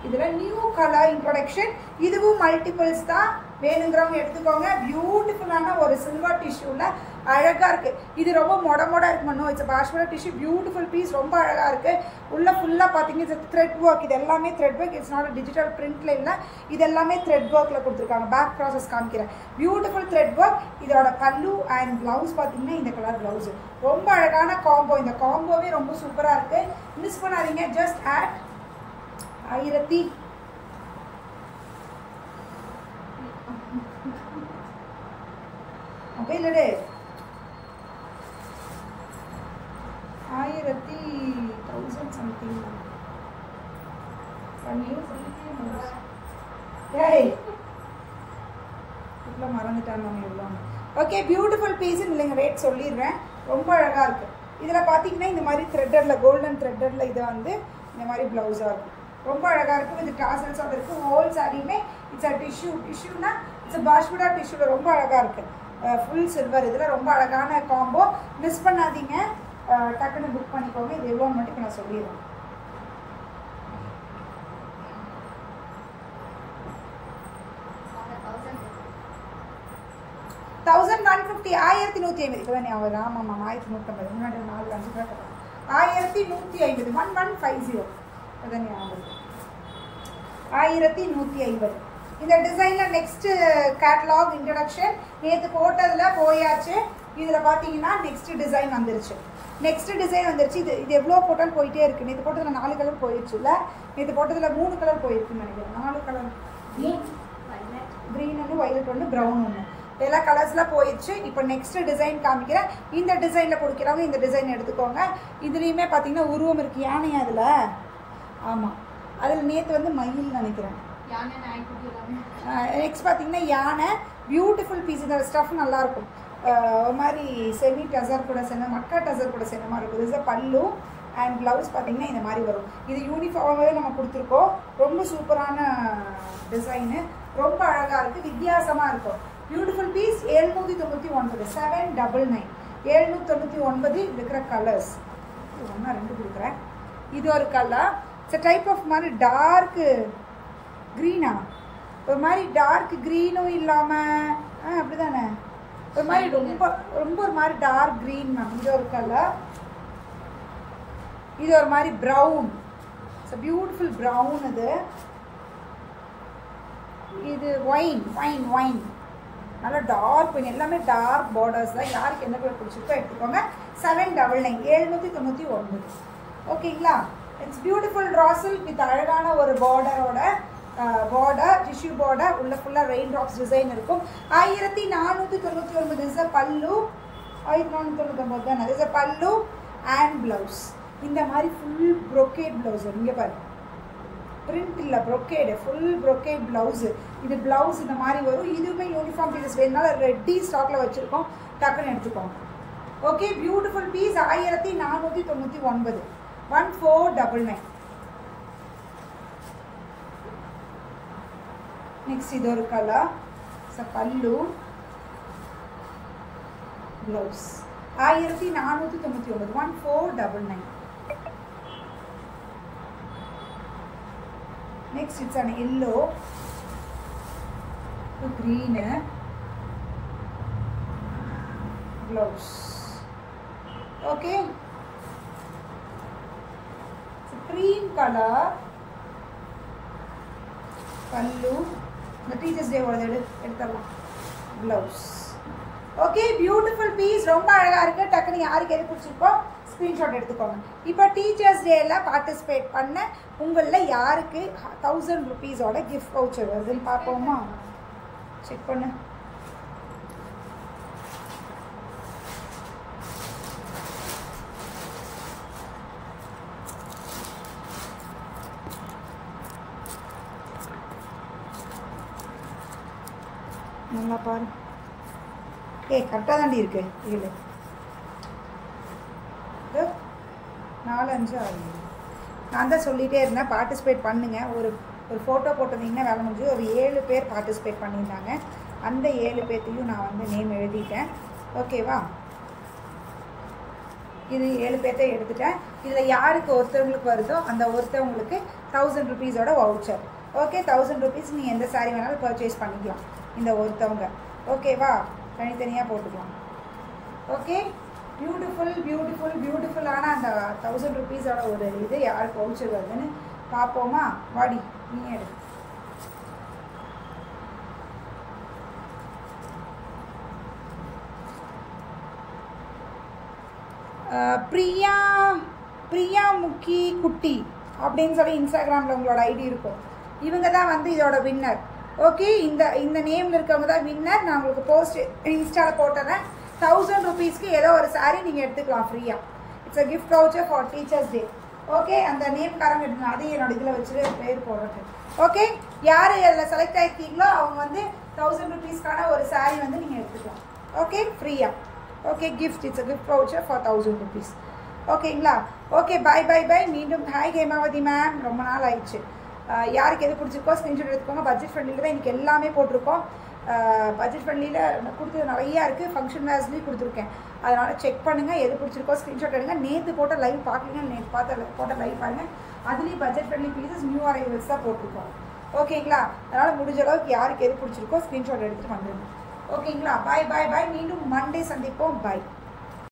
இதில் நியூ கலர் இன்ட்ரொடக்ஷன். இதுவும் மல்டிபிள்ஸ் தான். வேணுங்கிறவங்க எடுத்துக்கோங்க. பியூட்டிஃபுல்லான ஒரு சில்வர் டிஷ்யூவில் அழகாக இருக்குது. இது ரொம்ப மொடமொட இருக்குமோ. It's pashmina tissue. Beautiful piece. ரொம்ப அழகாக இருக்குது. உள்ளே ஃபுல்லாக பார்த்தீங்கன்னா த்ரெட் ஒர்க். இது எல்லாமே thread work. It's not digital பிரிண்டில் இல்லை. இது எல்லாமே த்ரெட் ஒர்க்கில் கொடுத்துருக்காங்க. பேக் ப்ராசஸ் காமிக்கிறேன். Beautiful thread work. இதோட பல்லு அண்ட் ப்ளவுஸ் பார்த்தீங்கன்னா இந்த கலர் ப்ளவுஸு. ரொம்ப அழகான காம்போ. இந்த காம்போவே ரொம்ப சூப்பராக இருக்குது. மிஸ் பண்ணாதீங்க. ஜஸ்ட் ஆட் 1000 மொபைல் எடு. 1000 சம்திங். இவ்வளோ மறந்துட்டாங்க எவ்வளோ. Okay, beautiful piece. இல்லைங்க ரேட் சொல்லிடுறேன். ரொம்ப அழகாக இருக்குது. இதில் பார்த்தீங்கன்னா இந்த மாதிரி த்ரெட்டரில் கோல்டன் த்ரெட்டரில் இதை வந்து இந்த மாதிரி ப்ளவுஸாக இருக்கும். ரொம்ப அழகாக இருக்கும். இது டாசல்ஸோட இருக்குது. ஹோல் சாரியுமே இட்ஸ் அ டிஷ்யூனா இட்ஸ் அ பாஷ்மலா டிஷ்யூவில் ரொம்ப அழகாக இருக்குது. Full silver. இதில் ரொம்ப அழகான காம்போ. மிஸ் பண்ணாதீங்க. டக்குன்னு புக் பண்ணிக்கோங்க. இது எவ்வளோன்னு மட்டும் இப்போ நான் சொல்லிடுறேன். $1150 1150 இப்போ தான் ஞாபகம். ஆமாம் 1150 முன்னாடி 4-5 1150 1150 இப்போ தான் ஞாபகம். 1150 இந்த டிசைனில் நெக்ஸ்ட்டு கேட்லாக் இன்ட்ரடக்ஷன் நேற்று போட்டதில் போயாச்சு. இதில் பார்த்தீங்கன்னா நெக்ஸ்ட்டு டிசைன் வந்துருச்சு. இது எவ்வளோ போட்டாலும் போயிட்டே இருக்குது. நேற்று போட்டதில் 4 கலர் போயிடுச்சு இல்லை? நேற்று போட்டதில் 3 கலர் போயிருக்குன்னு நினைக்கிறேன். 4 கலர், க்ரீன் ஒன்று, வயலட் ஒன்று, ப்ரௌன் ஒன்று, எல்லா கலர்ஸ்லாம் போயிடுச்சு. இப்போ நெக்ஸ்ட் டிசைன் காமிக்கிறேன். இந்த டிசைனில் கொடுக்குறவங்க இந்த டிசைன் எடுத்துக்கோங்க. இதுலேயுமே பார்த்தீங்கன்னா உருவம் இருக்குது. யானையா அதில்? ஆமாம், அதில் நேற்று வந்து மயில் நினைக்கிறேன். நெக்ஸ்ட் பார்த்தீங்கன்னா யானை, பியூட்டிஃபுல் பீஸ். இந்த ஸ்டஃப் நல்லாயிருக்கும். ஒரு மாதிரி செமி டசர் கூட சேர்ந்த, மக்கா டசர் கூட சேர்ந்த மாதிரி இருக்கும். இது பல்லு அண்ட் ப்ளவுஸ் பார்த்தீங்கன்னா இந்த மாதிரி வரும். இது யூனிஃபார்மாகவே நம்ம கொடுத்துருக்கோம். ரொம்ப சூப்பரான டிசைனு, ரொம்ப அழகாக இருக்குது, வித்தியாசமாக இருக்கும். Beautiful piece. 799 799 799 இருக்கிற கலர்ஸ். இது 1 2 கொடுக்குறேன். இது ஒரு கலர். இட்ஸ் டைப் ஆஃப் மாதிரி டார்க்கு க்ரீனா, ஒரு மாதிரி டார்க் க்ரீனும் இல்லாமல் அப்படி தானே, ஒரு மாதிரி ரொம்ப ரொம்ப ஒரு மாதிரி டார்க் க்ரீன் மேம். இது ஒரு கலர். இது ஒரு மாதிரி ப்ரௌன். It's beautiful brown. இது ஒயின் ஒயின் ஒயின் நல்லா டார்க் பெயின். எல்லாமே டார்க் பார்டர்ஸ் தான். யாருக்கு என்ன கலர் பிடிச்சிருக்கோ எடுத்துக்கோங்க. 799 799. ஓகேங்களா? இட்ஸ் பியூட்டிஃபுல் ராசல் வித் அழகான ஒரு பார்டரோட பார்டர், டிஷ்யூ பார்டர், உள்ள ஃபுல்லாக ரெயின் ட்ராப்ஸ் டிசைன் இருக்கும். 1499 இஸ் அ பல்லு. 1499 தான் இஸ் அ பல்லு அண்ட் ப்ளவுஸ். இந்த மாதிரி ஃபுல் ப்ரொக்கேட் ப்ளவுஸ். இங்கே பாரு, பிரிண்ட் இல்லை, ப்ரொக்கேடு, ஃபுல் ப்ரொக்கேட் ப்ளவுஸு. இது ப்ளவுஸ் இந்த மாதிரி வரும். இதுவுமே யூனிஃபார்ம் பீசஸ் வேணுனால ரெட்டி ஸ்டாக்கில் வச்சுருக்கோம். டக்குன்னு எடுத்துக்கோங்க. Okay, beautiful piece. 1499 1499. நெக்ஸ்ட் இது ஒரு கலர். பல்லு blouse 1499 1499. Next it's an yellow to green blouse. Okay, it's a cream color pallu. The Teachers Day or the blouse. Okay, beautiful piece. ரொம்ப அழகா இருக்கு. டக்குனு யாருக்கு எது பிடிச்சிருக்கோ ஸ்கிரீன்ஷாட் எடுத்துக்கோங்க. இப்போ டீச்சர்ஸ் டேல பார்ட்டிசிபேட் பண்ண உங்களில் யாருக்கு 1000 rupees-ஓட கிஃப்ட் வவுச்சர் வருதுன்னு பார்ப்போமா? செக் பண்ணு. நல்லா பாரு. கரெக்டாக தாண்டி இருக்கு. இல்லை 4 5 6. நான் தான் சொல்லிகிட்டே இருந்தேன் பார்ட்டிசிபேட் பண்ணுங்கள். ஒரு ஃபோட்டோ போட்டிருந்தீங்கன்னா வேலை முடிஞ்சு. ஒரு 7 பேர் பார்ட்டிசிபேட் பண்ணியிருந்தாங்க. அந்த 7 பேர்த்தையும் நான் வந்து நேம் எழுதிட்டேன். ஓகேவா? இது 7 பேர்த்தை எடுத்துட்டேன். இதில் யாருக்கு ஒருத்தவங்களுக்கு வருதோ அந்த ஒருத்தவங்களுக்கு 1000 rupees-ஓட வவுச்சர். ஓகே, 1000 rupees நீங்கள் எந்த சாரீ வேணாலும் பர்ச்சேஸ் பண்ணிக்கலாம். இந்த ஒருத்தவங்க ஓகேவா? தனித்தனியாக போட்டுக்கலாம். ஓகே, பியூட்டிஃபுல் பியூட்டிஃபுல் பியூட்டிஃபுல்லான அந்த 1000 rupees-ஓட ஒரு இது யாருக்கு வவுச்சர் வருதுன்னு பார்ப்போமா? வாடி நீ எடு. பிரியா முக்கி குட்டி அப்படின்னு சொல்லி இன்ஸ்டாகிராமில் உங்களோட ஐடி இருக்கும். இவங்க தான் வந்து இதோட வின்னர். ஓகே, இந்த நேமில் இருக்கவங்க தான் வின்னர். நான் உங்களுக்கு போஸ்ட் இன்ஸ்டாவில் போட்டுறேன். 1000 rupees-க்கு ஏதோ ஒரு சாரீ நீங்கள் எடுத்துக்கலாம் ஃப்ரீயாக. It's a gift voucher for teachers day. Okay, அந்த நேம் காரங்க எடுத்துங்க. அதையும் என்னோட இதில் வச்சுட்டு பேர் போடுறது. ஓகே, யார் அதில் செலக்ட் ஆகிருக்கீங்களோ அவங்க வந்து 1000 rupees-க்கான ஒரு சாரீ வந்து நீங்கள் எடுத்துக்கலாம். ஓகே, ஃப்ரீயாக. Okay, gift. It's a gift voucher for 1000 rupees. ஓகேங்களா? Okay, bye bye bye. மீண்டும் ஹாய் ஹேமாவதி மேம், ரொம்ப நாள் ஆயிடுச்சு. யாருக்கு எது பிடிச்சிருக்கோ ஸ்க்ரீன்ஷாட் எடுத்துக்கோங்க. பட்ஜெட் ஃப்ரெண்ட்லியில் தான் இன்றைக்கி எல்லாமே போட்டிருக்கோம். பட்ஜெட் ஃப்ரெண்ட்லியில் கொடுத்தது நிறையா இருக்குது, ஃபங்க்ஷன் வேர்ஸ்லேயும் கொடுத்துருக்கேன். அதனால் செக் பண்ணுங்கள், எது பிடிச்சிருக்கோ ஸ்க்ரீன்ஷாட் எடுங்க. நேற்று போட்ட லைவ் பார்க்கலீங்க, நேற்று போட்ட லைவ் பாருங்கள். அதுலேயும் budget friendly pieces new arrivals தான் போட்டிருக்கோம். ஓகேங்களா? அதனால் முடிஞ்ச அளவுக்கு யாருக்கு எது பிடிச்சிருக்கோ ஸ்க்ரீன்ஷாட் எடுத்துகிட்டு வந்துடுங்க. ஓகேங்களா? பாய் பாய் பாய். மீண்டும் மண்டே சந்திப்போம். பாய்.